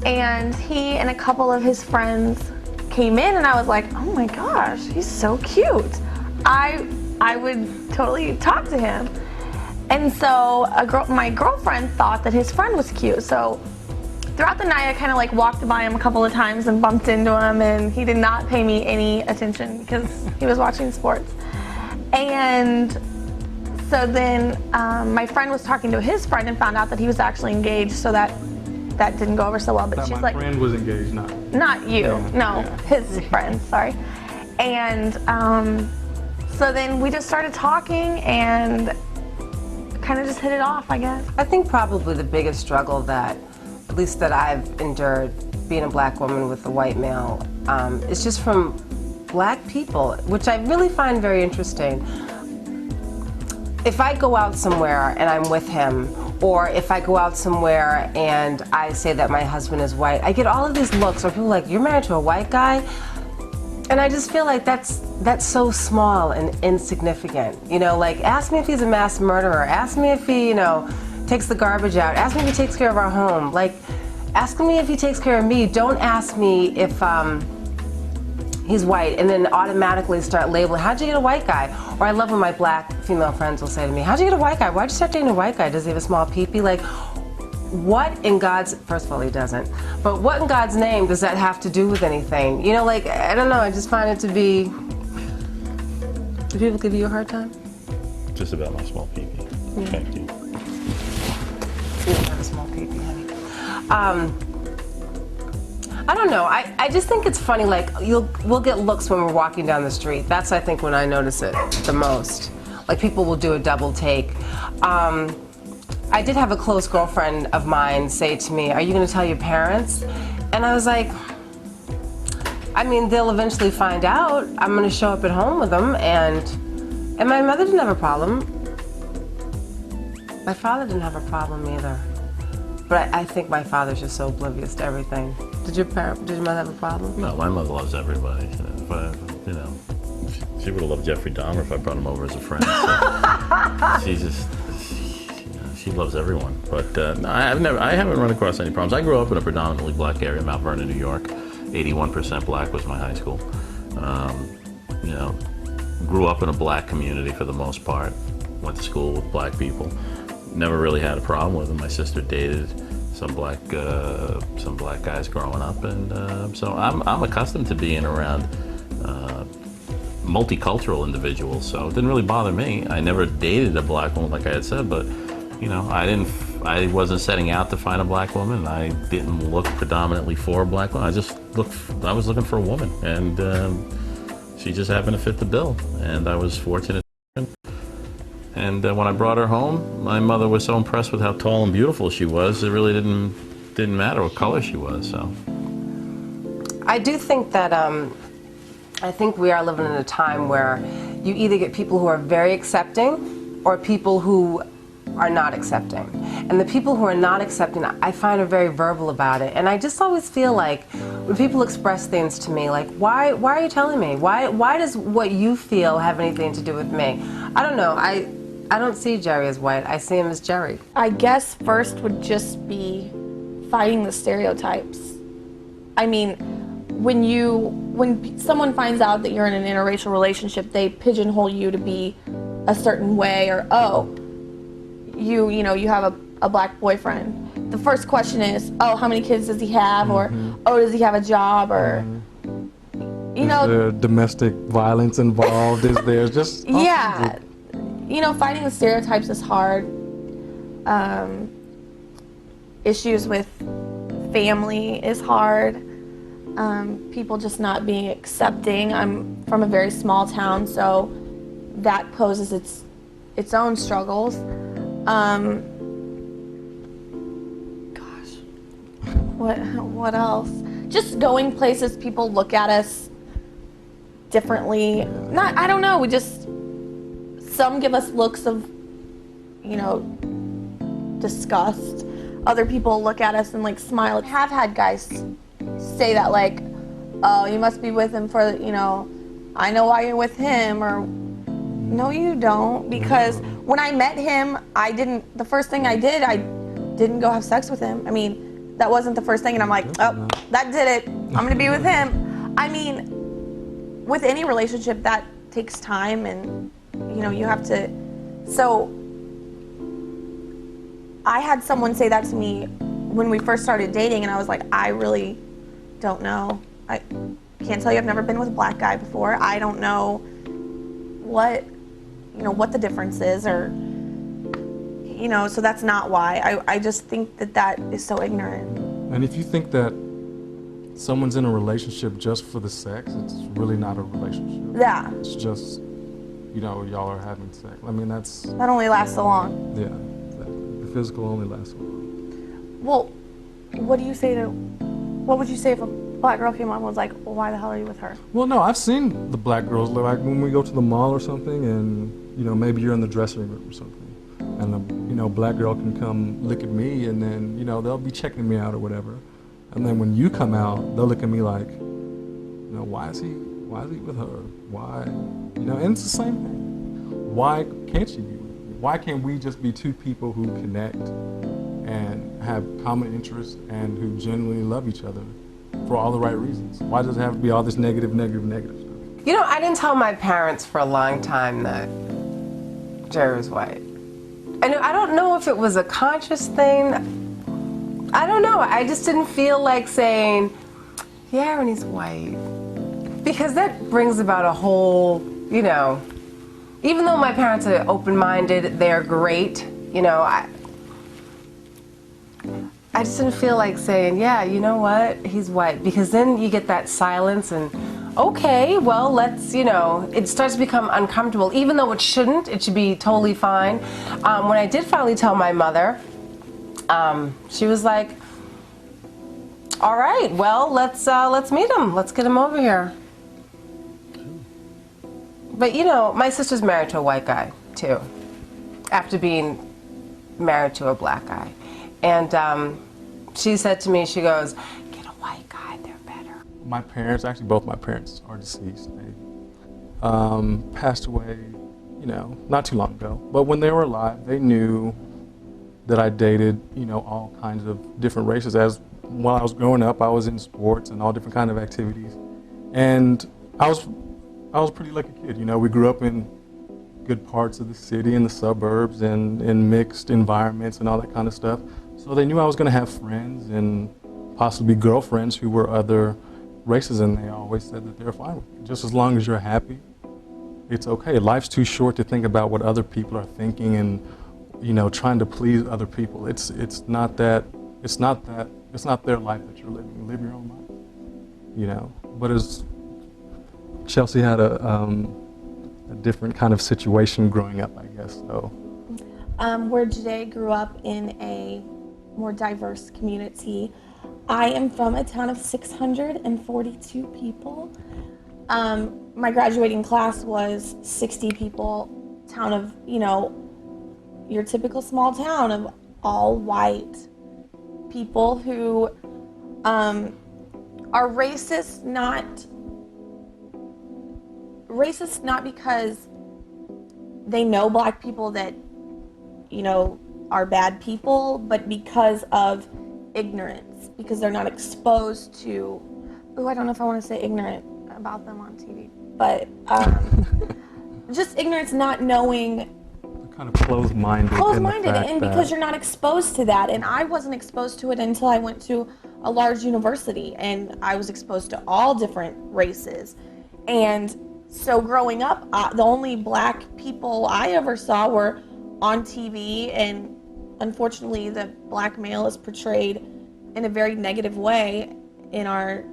And he and a couple of his friends came in, and I was like, oh my gosh, he's so cute. I would totally talk to him. And so my girlfriend thought that his friend was cute. So throughout the night, I kind of like walked by him a couple of times and bumped into him, and he did not pay me any attention because he was watching sports. And so then my friend was talking to his friend and found out that he was actually engaged, so that didn't go over so well. But she's my like, friend was engaged, not you, no, his friend, sorry. And so then we just started talking and kind of just hit it off, I guess. I think probably the biggest struggle that, at least that I've endured being a black woman with a white male, is just from black people, which I really find very interesting. If I go out somewhere and I'm with him, or if I go out somewhere and I say that my husband is white, I get all of these looks where people are like, you're married to a white guy? And I just feel like that's so small and insignificant. You know, like, ask me if he's a mass murderer. Ask me if he, takes the garbage out. Ask me if he takes care of our home. Like, ask me if he takes care of me. Don't ask me if he's white and then automatically start labeling, how'd you get a white guy? Or I love when my black female friends will say to me, how'd you get a white guy? Why'd you start dating a white guy? Does he have a small peepee? Like, what in God's, first of all, he doesn't, but what in God's name does that have to do with anything? You know, like, I don't know, I just find it to be, do people give you a hard time? Just about my small peepee. Yeah. Thank you. You don't have a small peepee, honey. I don't know, I just think it's funny, like, we'll get looks when we're walking down the street. That's, I think, when I notice it the most. Like, people will do a double take. I did have a close girlfriend of mine say to me, are you gonna tell your parents? And I was like, I mean, they'll eventually find out. I'm gonna show up at home with them, and my mother didn't have a problem. My father didn't have a problem either. But I think my father's just so oblivious to everything. Did your mother have a problem? No, my mother loves everybody. She would have loved Jeffrey Dahmer if I brought him over as a friend. So she loves everyone. But no, I haven't run across any problems. I grew up in a predominantly black area, Mount Vernon, New York. 81% black was my high school. Grew up in a black community for the most part. Went to school with black people. Never really had a problem with them. My sister dated some black guys growing up, and so I'm accustomed to being around multicultural individuals. So it didn't really bother me. I never dated a black woman, like I had said, but I wasn't setting out to find a black woman. I didn't look predominantly for a black woman. I was looking for a woman, and she just happened to fit the bill, and I was fortunate. And when I brought her home, my mother was so impressed with how tall and beautiful she was, it really didn't matter what color she was. So I do think that I think we are living in a time where you either get people who are very accepting or people who are not accepting. And the people who are not accepting, I find are very verbal about it. And I just always feel like when people express things to me, like, why are you telling me? Why does what you feel have anything to do with me? I don't know. I don't see Jerry as white. I see him as Jerry. I guess first would just be fighting the stereotypes. I mean, when someone finds out that you're in an interracial relationship, they pigeonhole you to be a certain way, or you have a black boyfriend. The first question is, how many kids does he have, or does he have a job, or Is there domestic violence involved? Is there just yeah. Fighting the stereotypes is hard. Issues with family is hard. People just not being accepting. I'm from a very small town, so that poses its own struggles. What else? just going places, people look at us differently. Not, I don't know, some give us looks of, disgust. Other people look at us and like smile. I have had guys say that, like, oh, you must be with him for, I know why you're with him, or no, you don't, because when I met him, the first thing I didn't go have sex with him. I mean, that wasn't the first thing, and I'm like, oh, that did it. I'm gonna be with him. I mean, with any relationship, that takes time, and you have to. So I had someone say that to me when we first started dating, and I was like, I really don't know. I can't tell you. I've never been with a black guy before. I don't know what the difference is, or so that's not why. I just think that is so ignorant. And if you think that someone's in a relationship just for the sex, it's really not a relationship. Yeah. It's just, y'all are having sex. I mean, that only lasts so long. Yeah. The physical only lasts so long. Well, what would you say if a black girl came on and was like, well, why the hell are you with her? Well, no, I've seen the black girls, like when we go to the mall or something, and maybe you're in the dressing room or something, and a black girl can come look at me, and then they'll be checking me out or whatever, and then when you come out, they'll look at me like, why is he with her? Why, and it's the same thing. Why can't she be with me? Why can't we just be two people who connect and have common interests and who genuinely love each other for all the right reasons? Why does it have to be all this negative stuff? I didn't tell my parents for a long time that Jerry was white. And I don't know if it was a conscious thing. I don't know. I just didn't feel like saying, yeah, and he's white. Because that brings about a whole, even though my parents are open-minded, they're great, I just didn't feel like saying, yeah, you know what, he's white. Because then you get that silence and, okay, well, let's, it starts to become uncomfortable. Even though it shouldn't, it should be totally fine. When I did finally tell my mother, she was like, all right, well, let's meet him. Let's get him over here. But my sister's married to a white guy too, after being married to a black guy. And she said to me, she goes, get a white guy, they're better. My parents, actually both my parents are deceased. They passed away, not too long ago. But when they were alive, they knew that I dated, all kinds of different races. While I was growing up, I was in sports and all different kind of activities. And I was a pretty lucky kid. We grew up in good parts of the city, in the suburbs, and in mixed environments and all that kind of stuff. So they knew I was going to have friends and possibly girlfriends who were other races, and they always said that they're fine with it. Just as long as you're happy, it's okay. Life's too short to think about what other people are thinking and, trying to please other people. It's not their life that you're living. Live your own life, But as Chelsea had a different kind of situation growing up, I guess. So, where Jade grew up in a more diverse community. I am from a town of 642 people. My graduating class was 60 people. Town of, your typical small town of all white people who are racist not because they know black people that are bad people, but because of ignorance, because they're not exposed to, I don't know if I want to say ignorant about them on TV, but just ignorance, not knowing. Kind of closed-minded, and because you're not exposed to that. And I wasn't exposed to it until I went to a large university, and I was exposed to all different races. And so growing up, the only black people I ever saw were on TV, and unfortunately the black male is portrayed in a very negative way in our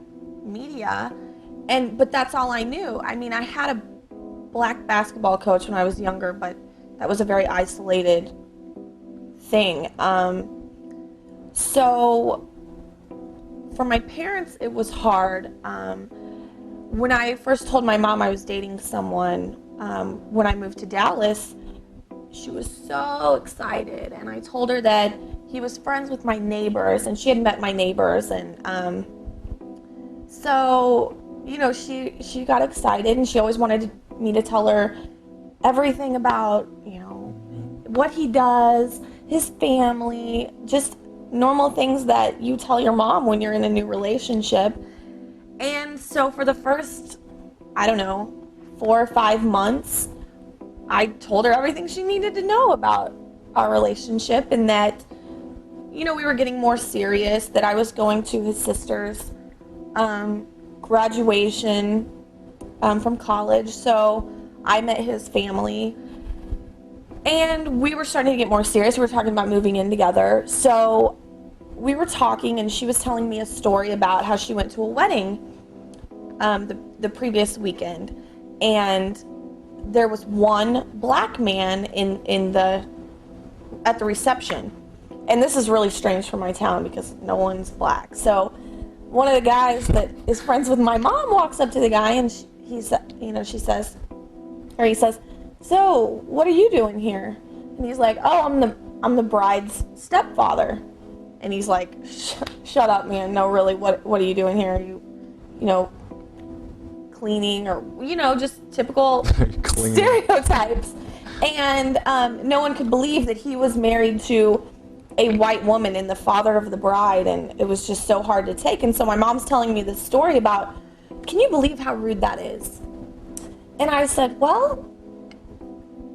media. But that's all I knew. I mean, I had a black basketball coach when I was younger, but that was a very isolated thing. So for my parents, it was hard. When I first told my mom I was dating someone, when I moved to Dallas, she was so excited, and I told her that he was friends with my neighbors, and she had met my neighbors, and so, you know, she got excited, and she always wanted me to tell her everything about, you know, what he does, his family, just normal things that you tell your mom when you're in a new relationship. And so for the first, I don't know, 4 or 5 months, I told her everything she needed to know about our relationship, and that, you know, we were getting more serious, that I was going to his sister's graduation from college. So I met his family, and we were starting to get more serious. We were talking about moving in together. So we were talking, and she was telling me a story about how she went to a wedding the previous weekend, and there was one black man at the reception. And this is really strange for my town because no one's black. So one of the guys that is friends with my mom walks up to the guy, and he says, "So, what are you doing here?" And he's like, "Oh, I'm the bride's stepfather." And he's like, "Shut up, man. No, really, what are you doing here? Are you know, cleaning, or, you know, just typical stereotypes." And no one could believe that he was married to a white woman and the father of the bride, and it was just so hard to take. And so my mom's telling me this story about, can you believe how rude that is? And I said, well,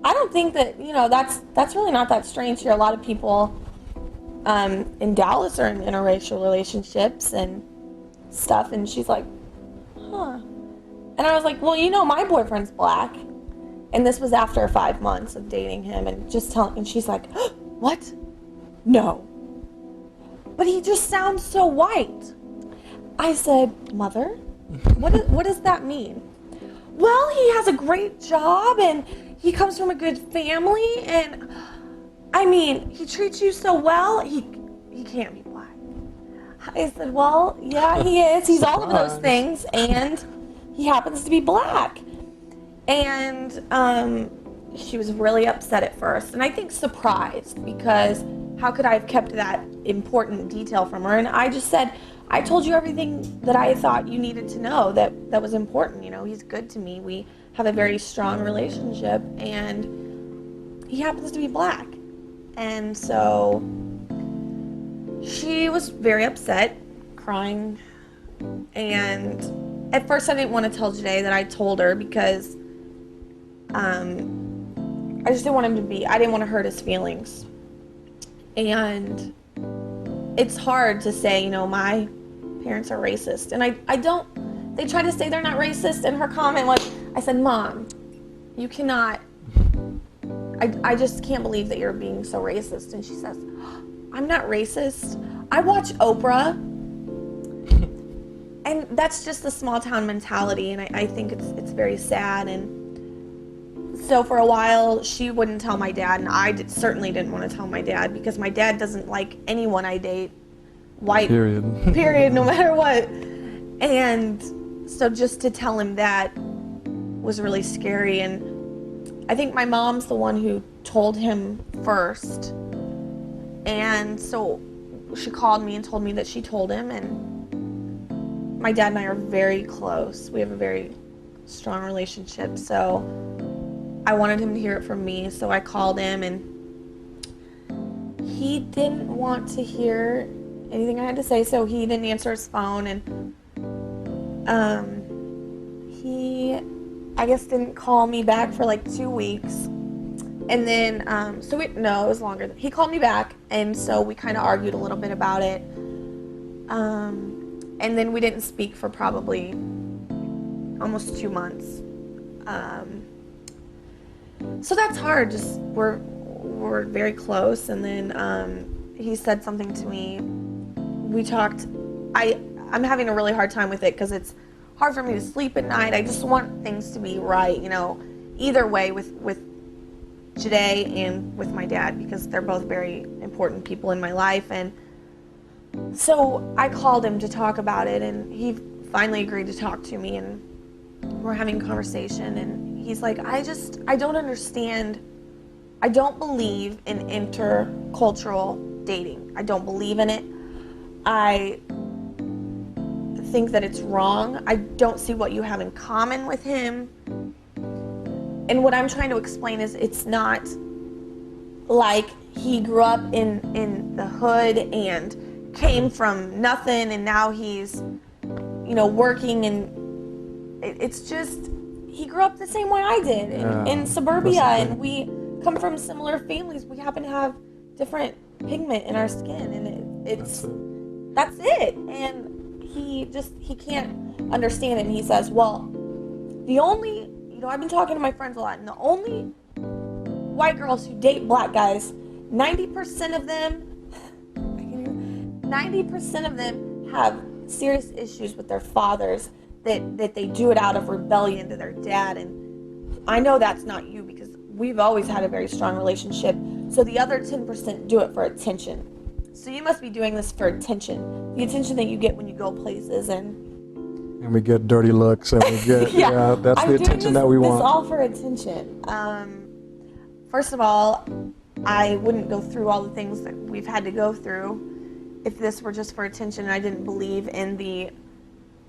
I don't think that, you know, that's really not that strange here. A lot of people in Dallas are in interracial relationships and stuff. And she's like, huh. And I was like, well, you know, my boyfriend's black. And this was after 5 months of dating him, and she's like, what? No. But he just sounds so white. I said, Mother, what does that mean? Well, he has a great job, and he comes from a good family, and I mean, he treats you so well, he can't be black. I said, well, yeah, he is. He's all of those things, and he happens to be black. And she was really upset at first, and I think surprised, because how could I have kept that important detail from her? And I just said, I told you everything that I thought you needed to know that was important. You know, he's good to me. We have a very strong relationship, and he happens to be black. And so she was very upset, crying. And at first I didn't want to tell Janae that I told her, because I just didn't want I didn't want to hurt his feelings. And it's hard to say, you know, my parents are racist. And they try to say they're not racist, and her comment was, I said, Mom, you cannot, I just can't believe that you're being so racist. And she says, I'm not racist. I watch Oprah. And that's just the small town mentality, and I think it's very sad. And so for a while, she wouldn't tell my dad, and I certainly didn't want to tell my dad, because my dad doesn't like anyone I date white. Period, no matter what. And so just to tell him that was really scary. And I think my mom's the one who told him first. And so she called me and told me that she told him, and my dad and I are very close. We have a very strong relationship, so I wanted him to hear it from me, so I called him, and he didn't want to hear anything I had to say, so he didn't answer his phone, and he, I guess, didn't call me back for like 2 weeks. And then, it was longer. He called me back, and so we kind of argued a little bit about it. And then we didn't speak for probably almost 2 months. So that's hard. Just we're very close. And then he said something to me. We talked. I'm having a really hard time with it, because it's hard for me to sleep at night. I just want things to be right, you know, either way with Janae and with my dad, because they're both very important people in my life. And So I called him to talk about it, and he finally agreed to talk to me, and we're having a conversation, and he's like, I don't understand. I don't believe in intercultural dating. I don't believe in it. I think that it's wrong. I don't see what you have in common with him. And what I'm trying to explain is it's not like he grew up in the hood and came from nothing and now he's, you know, working, and it's just, he grew up the same way I did in suburbia, and we come from similar families. We happen to have different pigment in our skin, and that's it. And he can't understand it, and he says, well, the only, you know, I've been talking to my friends a lot, and the only white girls who date black guys, 90% of them have serious issues with their fathers, that they do it out of rebellion to their dad. And I know that's not you, because we've always had a very strong relationship. So the other 10% do it for attention. So you must be doing this for attention. The attention that you get when you go places, and we get dirty looks, and we get yeah, that's the attention that we want. It's all for attention. First of all, I wouldn't go through all the things that we've had to go through if this were just for attention and I didn't believe in the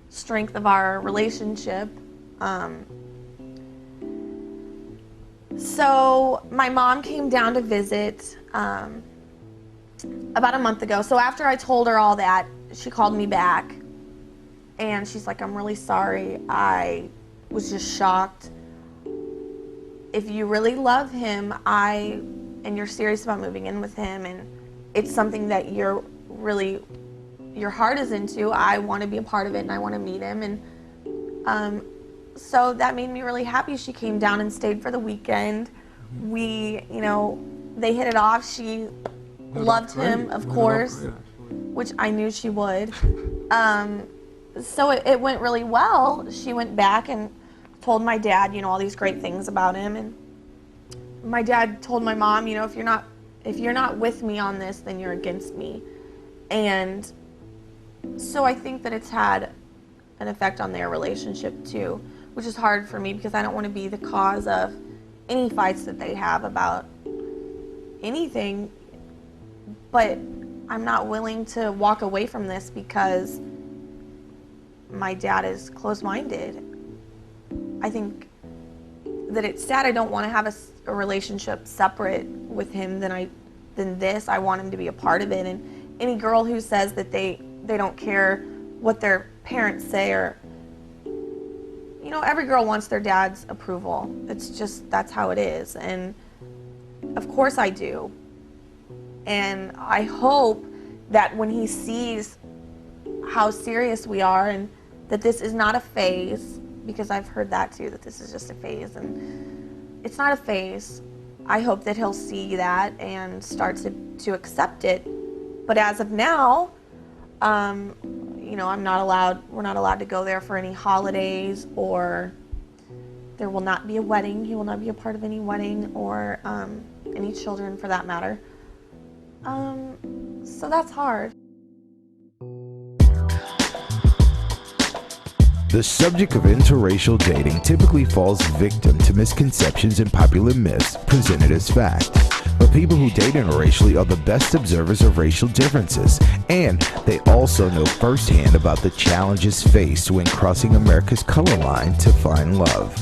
strength of our relationship. So my mom came down to visit about a month ago. So after I told her all that, she called me back, and she's like, I'm really sorry. I was just shocked. If you really love him, and you're serious about moving in with him, and it's something that your heart is into, I want to be a part of it, and I want to meet him. And so that made me really happy. She came down and stayed for the weekend. We, you know, they hit it off. She loved him, of course, which I knew she would. So it went really well. She went back and told my dad, you know, all these great things about him, and my dad told my mom, you know, if you're not with me on this, then you're against me. And so I think that it's had an effect on their relationship too, which is hard for me because I don't want to be the cause of any fights that they have about anything, but I'm not willing to walk away from this because my dad is closed-minded. I think that it's sad. I don't want to have a relationship separate with him than this. I want him to be a part of it. And any girl who says that they don't care what their parents say, or, you know, every girl wants their dad's approval. It's just, that's how it is. And of course I do. And I hope that when he sees how serious we are, and that this is not a phase, because I've heard that too, that this is just a phase, and it's not a phase. I hope that he'll see that and start to accept it. But as of now, you know, we're not allowed to go there for any holidays, or there will not be a wedding. He will not be a part of any wedding, or any children for that matter. So that's hard. The subject of interracial dating typically falls victim to misconceptions and popular myths presented as fact. But people who date interracially are the best observers of racial differences, and they also know firsthand about the challenges faced when crossing America's color line to find love.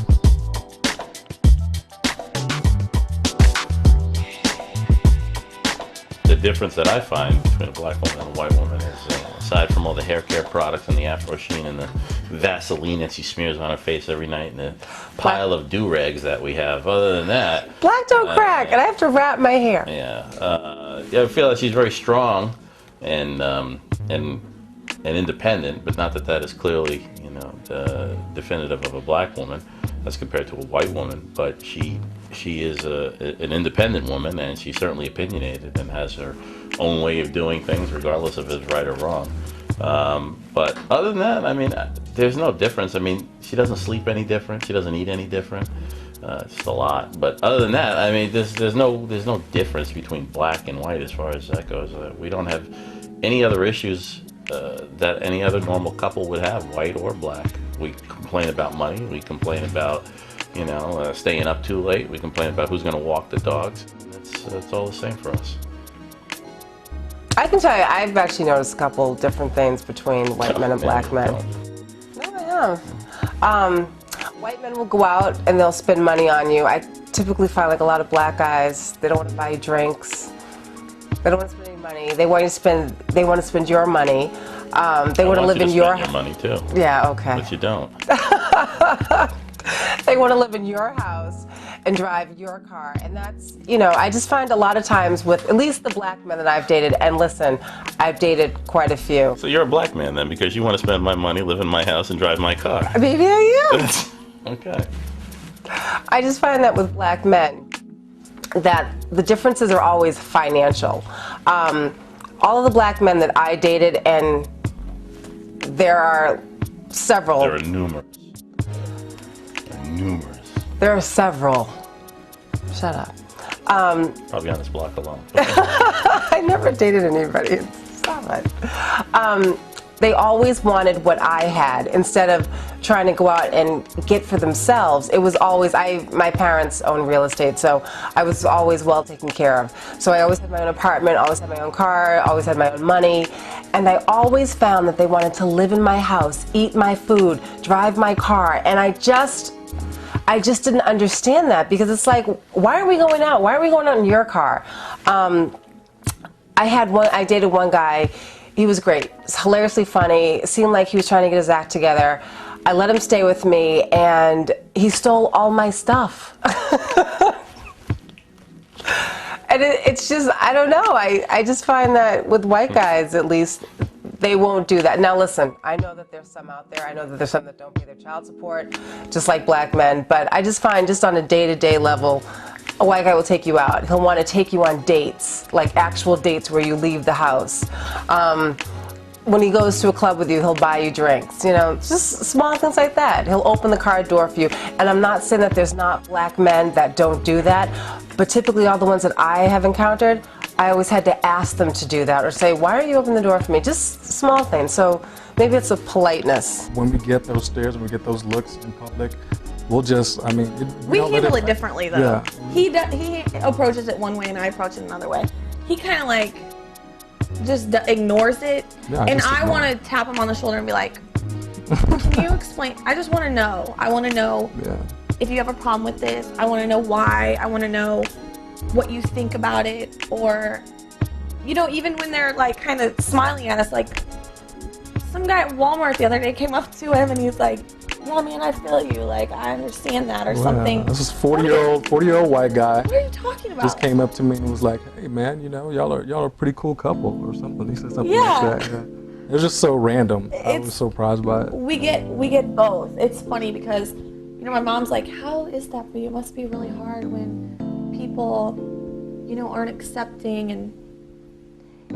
The difference that I find between a black woman and a white woman is, aside from all the hair care products and the Afro Sheen and the Vaseline that she smears on her face every night and the pile of do-rags that we have, other than that... Black don't crack, and I have to wrap my hair. Yeah, I feel that she's very strong and independent, but not that that is clearly, you know, definitive of a black woman as compared to a white woman. But she is an independent woman, and she's certainly opinionated and has her own way of doing things, regardless if it's right or wrong. But other than that, I mean, there's no difference. I mean, she doesn't sleep any different. She doesn't eat any different. Just a lot. But other than that, I mean, there's no difference between black and white as far as that goes. We don't have any other issues that any other normal couple would have, white or black. We complain about money. We complain about, staying up too late. We complain about who's going to walk the dogs. It's all the same for us. I can tell you, I've actually noticed a couple different things between white men and black men. No, I have. White men will go out and they'll spend money on you. I typically find like a lot of black guys, they don't want to buy you drinks. They don't want to spend any money. They want to spend your money. They want to live in your money too. Yeah, okay. But you don't. They want to live in your house and drive your car. And that's, I just find a lot of times with at least the black men that I've dated, and listen, I've dated quite a few. So you're a black man then, because you want to spend my money, live in my house, and drive my car. Maybe I am. Okay. I just find that with black men, that the differences are always financial. All of the black men that I dated, and there are several. There are numerous. There are several. Shut up. Probably on this block alone. I never dated anybody. Stop it. They always wanted what I had instead of trying to go out and get for themselves. It was always, my parents own real estate, so I was always well taken care of. So I always had my own apartment, always had my own car, always had my own money. And I always found that they wanted to live in my house, eat my food, drive my car. And I just didn't understand that, because it's like, why are we going out? Why are we going out in your car? I dated one guy. He was great. He's hilariously funny. It seemed like he was trying to get his act together. I let him stay with me, and he stole all my stuff. And it's just, I don't know. I just find that with white guys, at least, they won't do that. Now listen, I know that there's some out there. I know that there's some that don't pay their child support, just like black men. But I just find, just on a day-to-day level, a white guy will take you out. He'll want to take you on dates, like actual dates where you leave the house. When he goes to a club with you, he'll buy you drinks. Just small things like that. He'll open the car door for you. And I'm not saying that there's not black men that don't do that, but typically all the ones that I have encountered, I always had to ask them to do that or say, why are you opening the door for me? Just small things. So maybe it's a politeness. When we get those stares, when we get those looks in public, we'll just, we handle it differently though. Yeah. He approaches it one way and I approach it another way. He kind of like just ignores it, and I want to tap him on the shoulder and be like, can you explain? I just want to know. I want to know if you have a problem with this. I want to know why. I want to know what you think about it, or even when they're like kind of smiling at us, like some guy at Walmart the other day came up to him and he's like, yeah, man, I feel you. Like, I understand that, or something. This is 40-year-old white guy. What are you talking about? Just came up to me and was like, hey, man, y'all are a pretty cool couple, or something. He said something Yeah. like that. Yeah. It was just so random. I was so surprised by it. We get both. It's funny because, my mom's like, how is that for you? It must be really hard when people, aren't accepting, and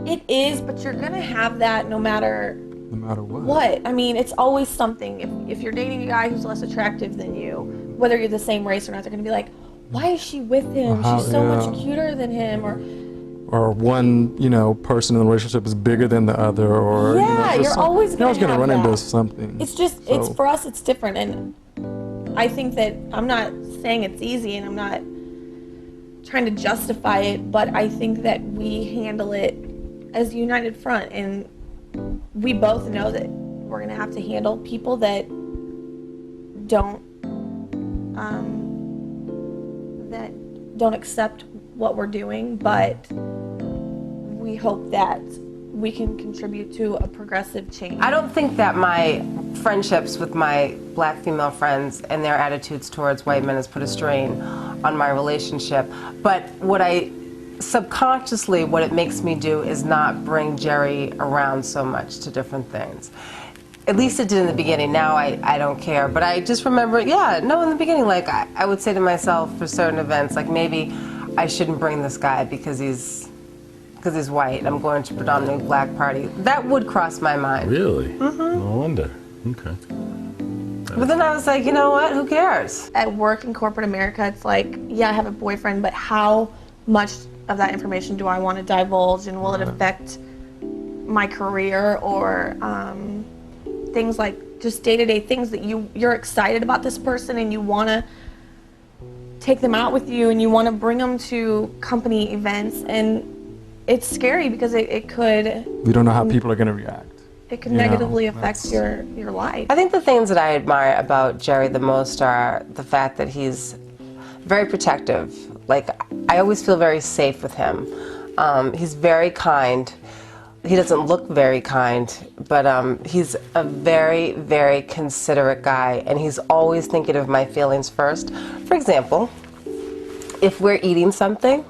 it is, but you're gonna have that no matter what. It's always something. If you're dating a guy who's less attractive than you, whether you're the same race or not, they're gonna be like, why is she with him? She's so much cuter than him, or one, person in the relationship is bigger than the other, or you're always gonna run have into that. something. It's just, it's for us, it's different, and I think that I'm not saying it's easy, and I'm not trying to justify it, but I think that we handle it as a united front, and we both know that we're gonna have to handle people that don't accept what we're doing, but we hope that we can contribute to a progressive change. I don't think that my friendships with my black female friends and their attitudes towards white men has put a strain on my relationship, but what it makes me do is not bring Jerry around so much to different things. At least it did in the beginning. Now I don't care. But I just remember, in the beginning, like I would say to myself for certain events, like maybe I shouldn't bring this guy because he's white and I'm going to a predominantly black party. That would cross my mind. Really? Mm-hmm. No wonder. Okay. But then I was like, you know what? Who cares? At work in corporate America, it's like, yeah, I have a boyfriend, but how much of that information do I want to divulge, and will it affect my career or things like just day-to-day things that you're excited about this person and you want to take them out with you and you want to bring them to company events, and it's scary because it could. We don't know how people are going to react. It could negatively affect your life. I think the things that I admire about Jerry the most are the fact that he's very protective. Like, I always feel very safe with him. He's very kind. He doesn't look very kind, but he's a very, very considerate guy, and he's always thinking of my feelings first. For example, if we're eating something,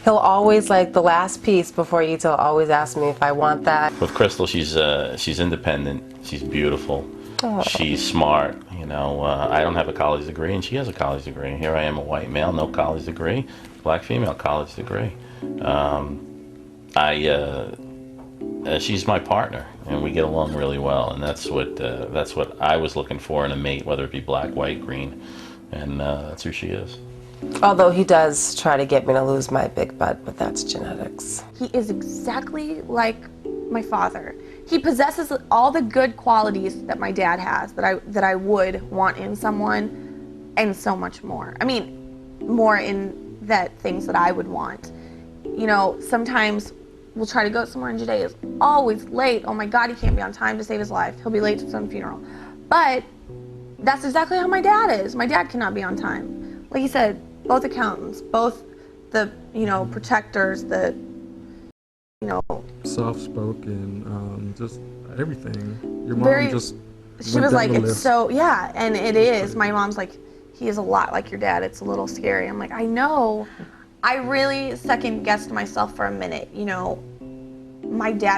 he'll always, like, the last piece before he eats, he'll always ask me if I want that. With Crystal, she's independent, she's beautiful, she's smart. You know, I don't have a college degree, and she has a college degree. Here I am, a white male, no college degree, black female, college degree. She's my partner, and we get along really well, and that's what I was looking for in a mate, whether it be black, white, green, and that's who she is. Although he does try to get me to lose my big butt, but that's genetics. He is exactly like my father. He possesses all the good qualities that my dad has, that I would want in someone, and so much more. I mean, more in that things that I would want. You know, sometimes we'll try to go somewhere and Jade is always late. Oh my God, he can't be on time to save his life. He'll be late to some funeral. But that's exactly how my dad is. My dad cannot be on time. Like he said, both accountants, both the, you know, protectors, the, you know. Soft-spoken, just everything. Your Very, mom just she was like, it's so, yeah, and it is. My mom's like, he is a lot like your dad. It's a little scary. I'm like, I know. I really second-guessed myself for a minute. You know, my dad